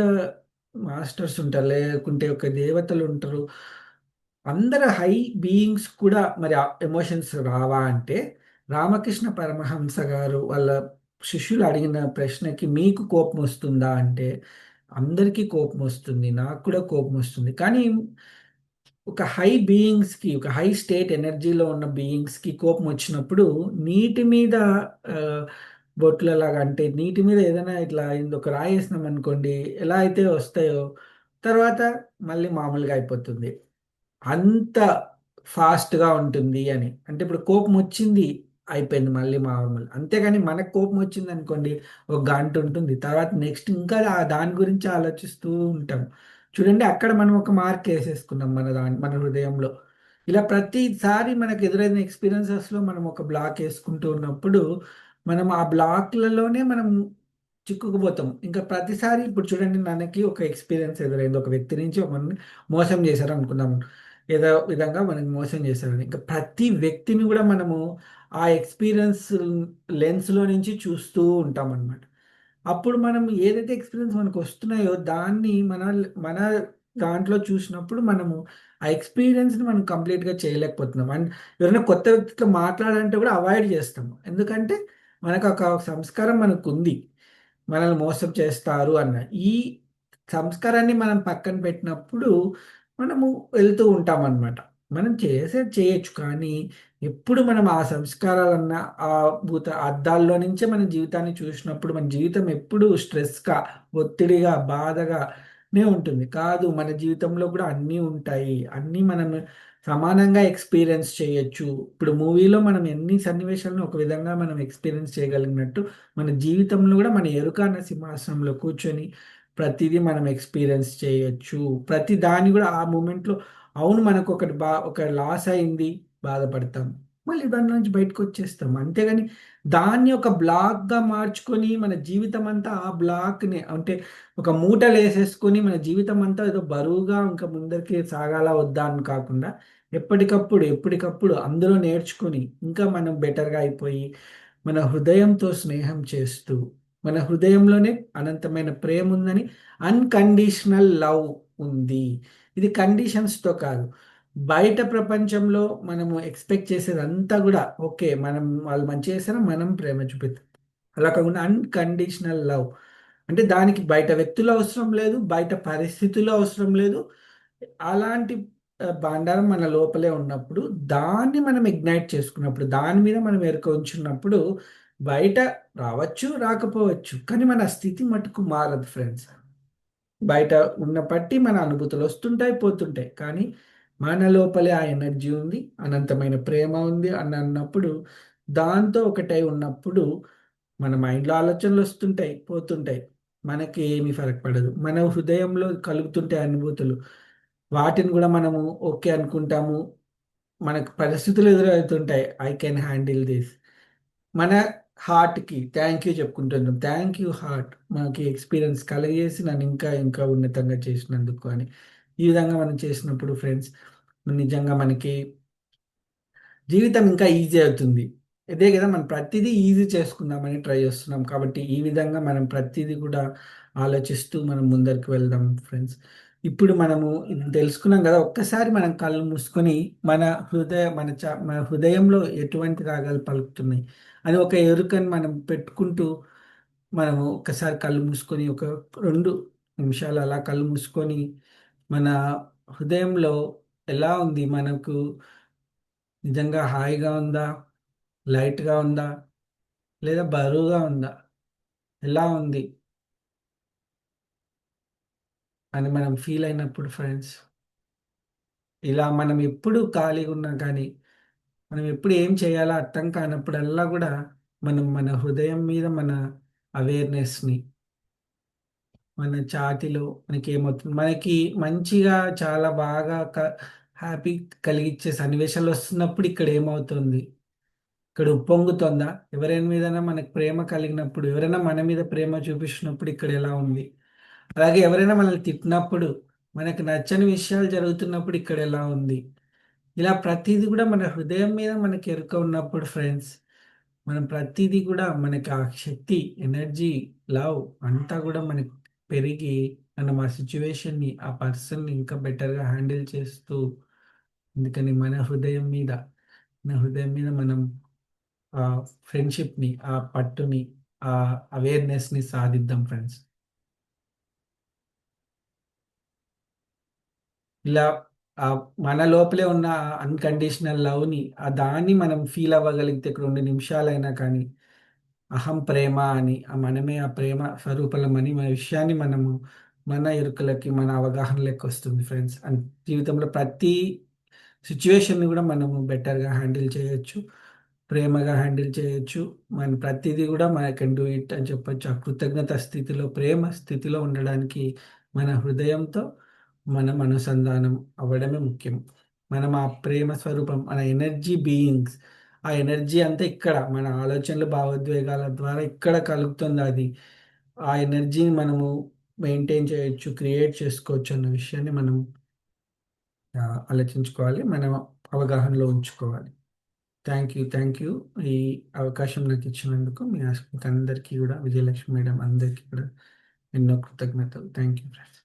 Speaker 2: మాస్టర్స్ ఉంటారు. లేకుంటే ఒక దేవతలుంటరు. అందరు హై బీయింగ్స్ కూడా మరి ఆ ఎమోషన్స్ రావా అంటే, రామకృష్ణ పరమహంస గారు వాళ్ళ శిష్యులు అడిగిన ప్రశ్నకి మీకు కోపమొస్తుందా అంటే, అందరికీ కోపమొస్తుంది. నాకు కూడా కోపమొస్తుంది. కానీ ఒక హై బీయింగ్స్‌కి, ఒక హై స్టేట్ ఎనర్జీలో ఉన్న బీయింగ్స్‌కి కోపమొచ్చినప్పుడు నీటి మీద ఆహ్, బొట్లలాగా అంటే నీటి మీద ఏదైనా ఇట్లా ఒక రాయేసినామనుకోండి, ఎలా అయితే వస్తాయో తర్వాత మళ్ళీ మామూలుగా అయిపోతుంది. అంత ఫాస్ట్‌గా ఉంటుంది అని. అంటే ఇప్పుడు కోపమొచ్చింది, అయిపోయింది మళ్ళీ మామూలు. అంతేగాని మనకు కోపమొచ్చిందనుకోండి, ఒక గంట ఉంటుంది. తర్వాత నెక్స్ట్ ఇంకా దాని గురించి ఆలోచిస్తూ ఉంటాం. చూడండి అక్కడ మనం ఒక మార్క్ ఏసేసుకున్నాం మన హృదయంలో. ఇలా ప్రతిసారి మనకు ఎదురైన ఎక్స్‌పీరియన్సెస్‌లో మనం ఒక బ్లాక్ ఏసుకుంటూ ఉన్నప్పుడు, మనం ఆ బ్లాక్‌లలోనే మనం చిక్కుకుపోతాం. ఇంకా ప్రతిసారి ఇప్పుడు చూడండి మనకి ఒక ఎక్స్‌పీరియన్స్ ఎదురైంది. ఒక వ్యక్తి నుంచి మనల్ని మోసం చేశారనుకుందాం. ఏదో విధంగా మనల్ని మోసం చేశారని. ఇంకా ప్రతి వ్యక్తిని గూడా మనము ఆ ఎక్స్‌పీరియన్స్ లెన్స్‌లో నుంచి చూస్తూ ఉంటామనమాట. అప్పుడు మనం ఏదైతే ఎక్స్‌పీరియన్స్ మనకొస్తున్నాయో దాన్ని మన దాంట్లో చూసినప్పుడు మనము ఆ ఎక్స్‌పీరియన్స్‌ని మనం కంప్లీట్‌గా చేయలేకపోతున్నాం. అండ్ ఎవరైనా కొత్త వ్యక్తితో మాట్లాడాలంటే కూడా అవాయిడ్ చేస్తాము. ఎందుకంటే మనకొక సంస్కారం మనకుంది. మనల్ని మోసం చేస్తారు అన్న. ఈ సంస్కారాన్ని మనం పక్కన పెట్టినప్పుడు మనము వెళ్తూ ఉంటామనమాట. మనం చేసేది చేయొచ్చు. కానీ ఎప్పుడు మనం ఆ సంస్కారాలన్న ఆ అద్దాల్లో నుంచే మన జీవితాన్ని చూసినప్పుడు మన జీవితం ఎప్పుడూ స్ట్రెస్‌గా, ఒత్తిడిగా, బాధగానే ఉంటుంది. కాదు మన జీవితంలో కూడా అన్నీ ఉంటాయి. అన్నీ మనం సమానంగా ఎక్స్‌పీరియన్స్ చేయొచ్చు. ఇప్పుడు మూవీలో మనం ఎన్ని సన్నివేశాలను ఒక విధంగా మనం ఎక్స్‌పీరియన్స్ చేయగలిగినట్టు మన జీవితంలో గూడా మన ఎరుక అన్న సింహాసనంలో కూర్చొని ప్రతీదీ మనం ఎక్స్‌పీరియన్స్ చేయొచ్చు. ప్రతి దాన్ని గూడా ఆ మూమెంట్‌లో అవును మనకొకటి ఒక లాస్ అయింది బాధపడతాం. మళ్ళీ దాని నుంచి బయటకొచ్చేస్తాం. అంతేగాని దాన్ని ఒక బ్లాక్‌గా మార్చుకొని మన జీవితం అంతా ఆ బ్లాక్‌ని అంటే ఒక మూటలేసేసుకొని మన జీవితం అంతా ఏదో బరువుగా ఇంకా ముందరికి సాగాలా వద్దా అని కాకుండా ఎప్పటికప్పుడు అందులో నేర్చుకొని ఇంకా మనం బెటర్‌గా అయిపోయి మన హృదయంతో స్నేహం చేస్తూ, మన హృదయంలోనే అనంతమైన ప్రేముందని, అన్‌కండీషనల్ లవ్ ఉంది. ఇది కండిషన్స్‌తో కాదు. బయట ప్రపంచంలో మనము ఎక్స్‌పెక్ట్ చేసేదంతా గూడా ఓకే. వాళ్ళు మంచి చేసినా మనం ప్రేమ చూపిస్తాం. అలా కాకుండా అన్‌కండీషనల్ లవ్. అంటే దానికి బయట వ్యక్తులు అవసరం లేదు. బయట పరిస్థితులు అవసరం లేదు. అలాంటి బండారం మన లోపలే ఉన్నప్పుడు, దాన్ని మనం ఇగ్నైట్ చేసుకున్నప్పుడు, దాని మీద మనం ఎరుక ఉంచున్నప్పుడు, బయట రావచ్చు, రాకపోవచ్చు. కానీ మన స్థితి మట్టుకు మారదు ఫ్రెండ్స్. బయట ఉన్న బట్టి మన అనుభూతులు వస్తుంటాయి, పోతుంటాయి. కానీ మన లోపలే ఆ ఎనర్జీ ఉంది. అనంతమైన ప్రేమ ఉంది అని అన్నప్పుడు, దాంతో ఒకటై ఉన్నప్పుడు మన మైండ్‌లో ఆలోచనలు వస్తుంటాయి, పోతుంటాయి. మనకి ఏమి ఫరక్ పడదు. మన హృదయంలో కలుగుతుంటాయి అనుభూతులు. వాటిని గూడా మనము ఓకే అనుకుంటాము. మనకు పరిస్థితులు ఎదురవుతుంటాయి. I can handle this. మన హార్ట్‌కి థాంక్ యూ చెప్పుకుంటున్నాం. Thank you heart. మాకు ఎక్స్‌పీరియన్స్ కలగజేసి నన్ను ఇంకా ఇంకా ఉన్నతంగా చేసినందుకు అని. ఈ విధంగా మనం చేసినప్పుడు ఫ్రెండ్స్ నిజంగా మనకి జీవితం ఇంకా ఈజీ అవుతుంది. ఇదే గదా! మనం ప్రతిదీ ఈజీ చేసుకుందామని ట్రై చేస్తున్నాం. కాబట్టి ఈ విధంగా మనం ప్రతిదీ గూడా ఆలోచిస్తూ మనం ముందరికి వెళ్దాం ఫ్రెండ్స్. ఇప్పుడు మనము ఇది తెలుసుకున్నాం గదా! ఒక్కసారి మనం కళ్ళు మూసుకొని మన హృదయంలో ఎటువంటి రాగాలు పలుకుతున్నాయి అని ఒక ఎరుకని మనం పెట్టుకుంటూ మనము ఒక్కసారి కళ్ళు మూసుకొని ఒక 2 నిమిషాలు అలా కళ్ళు మూసుకొని మన హృదయంలో ఎలా ఉంది? మనకు నిజంగా హాయిగా ఉందా? లైట్‌గా ఉందా? లేదా బరువుగా ఉందా? ఎలా ఉంది? అని మనం ఫీల్ అయినప్పుడు ఫ్రెండ్స్, ఇలా మనం ఎప్పుడు ఖాళీగున్నా కానీ, మనం ఎప్పుడు ఏం చేయాలో అర్థం కానప్పుడల్లా గూడా, మనం మన హృదయం మీద మన అవేర్‌నెస్‌ని మన ఛాతీలో మనకేమవుతుంది మనకి మంచిగా చాలా బాగా హ్యాపీ కలిగించే సన్నివేశాలొస్తున్నప్పుడు ఇక్కడేమవుతుంది? ఇక్కడ ఉప్పొంగుతోందా? ఎవరైనా మీదైనా మనకు ప్రేమ కలిగినప్పుడు, ఎవరైనా మన మీద ప్రేమ చూపిచ్చినప్పుడు ఇక్కడెలా ఉంది? అలాగే ఎవరైనా మనల్ని తిట్టినప్పుడు, మనకు నచ్చని విషయాలు జరుగుతున్నప్పుడు ఇక్కడెలా ఉంది? ఇలా ప్రతీది గూడా మన హృదయం మీద మనకి ఎరుక ఉన్నప్పుడు ఫ్రెండ్స్, మనం ప్రతీది గూడా మనకి ఆ శక్తి, ఎనర్జీ, లవ్ అంతా గూడా మనకి పెరిగి, మనం ఆ సిట్యుయేషన్‌ని, ఆ పర్సన్‌ని ఇంకా బెటర్‌గా హ్యాండిల్ చేస్తూ, అందుకని మన హృదయం మీద మనం ఆ ఫ్రెండ్‌షిప్‌ని, ఆ పట్టుని, ఆ అవేర్‌నెస్‌ని సాధిద్దాం ఫ్రెండ్స్. ఇలా మన లోపలే ఉన్న అన్‌కండీషనల్ లవ్‌ని దాన్ని మనం ఫీల్ అవ్వగలిగితే 2 నిమిషాలైనా కానీ, అహం ప్రేమ అని మనమే ఆ ప్రేమ స్వరూపలమని మన విషయాన్ని మనము మన ఎరుకలకి, మన అవగాహనలోకొస్తుంది ఫ్రెండ్స్. జీవితంలో ప్రతి సిట్యుయేషన్‌ని గూడా మనము బెటర్‌గా హ్యాండిల్ చేయొచ్చు. ప్రేమగా హ్యాండిల్ చేయొచ్చు. మన ప్రతీది గూడా కెన్ డూ ఇట్ అని చెప్పొచ్చు. ఆ కృతజ్ఞత స్థితిలో, ప్రేమ స్థితిలో ఉండడానికి మన హృదయంతో మనం అనుసంధానం అవ్వడమే ముఖ్యం. మనం ఆ ప్రేమ స్వరూపం, మన ఎనర్జీ బీయింగ్స్, ఆ ఎనర్జీ అంతా ఇక్కడ మన ఆలోచనలు, భావోద్వేగాల ద్వారా ఇక్కడ కలుగుతుందది. ఆ ఎనర్జీని మనము మెయింటైన్ చేయొచ్చు, క్రియేట్ చేసుకోవచ్చు అన్న విషయాన్ని మనం ఆలోచించుకోవాలి. మనం అవగాహనలో ఉంచుకోవాలి. Thank you. ఈ అవకాశం నాకిచ్చినందుకు మీకందరికీ గూడా విజయలక్ష్మి మేడం అందరికీ కూడా ఎన్నో కృతజ్ఞతలు. Thank you friends.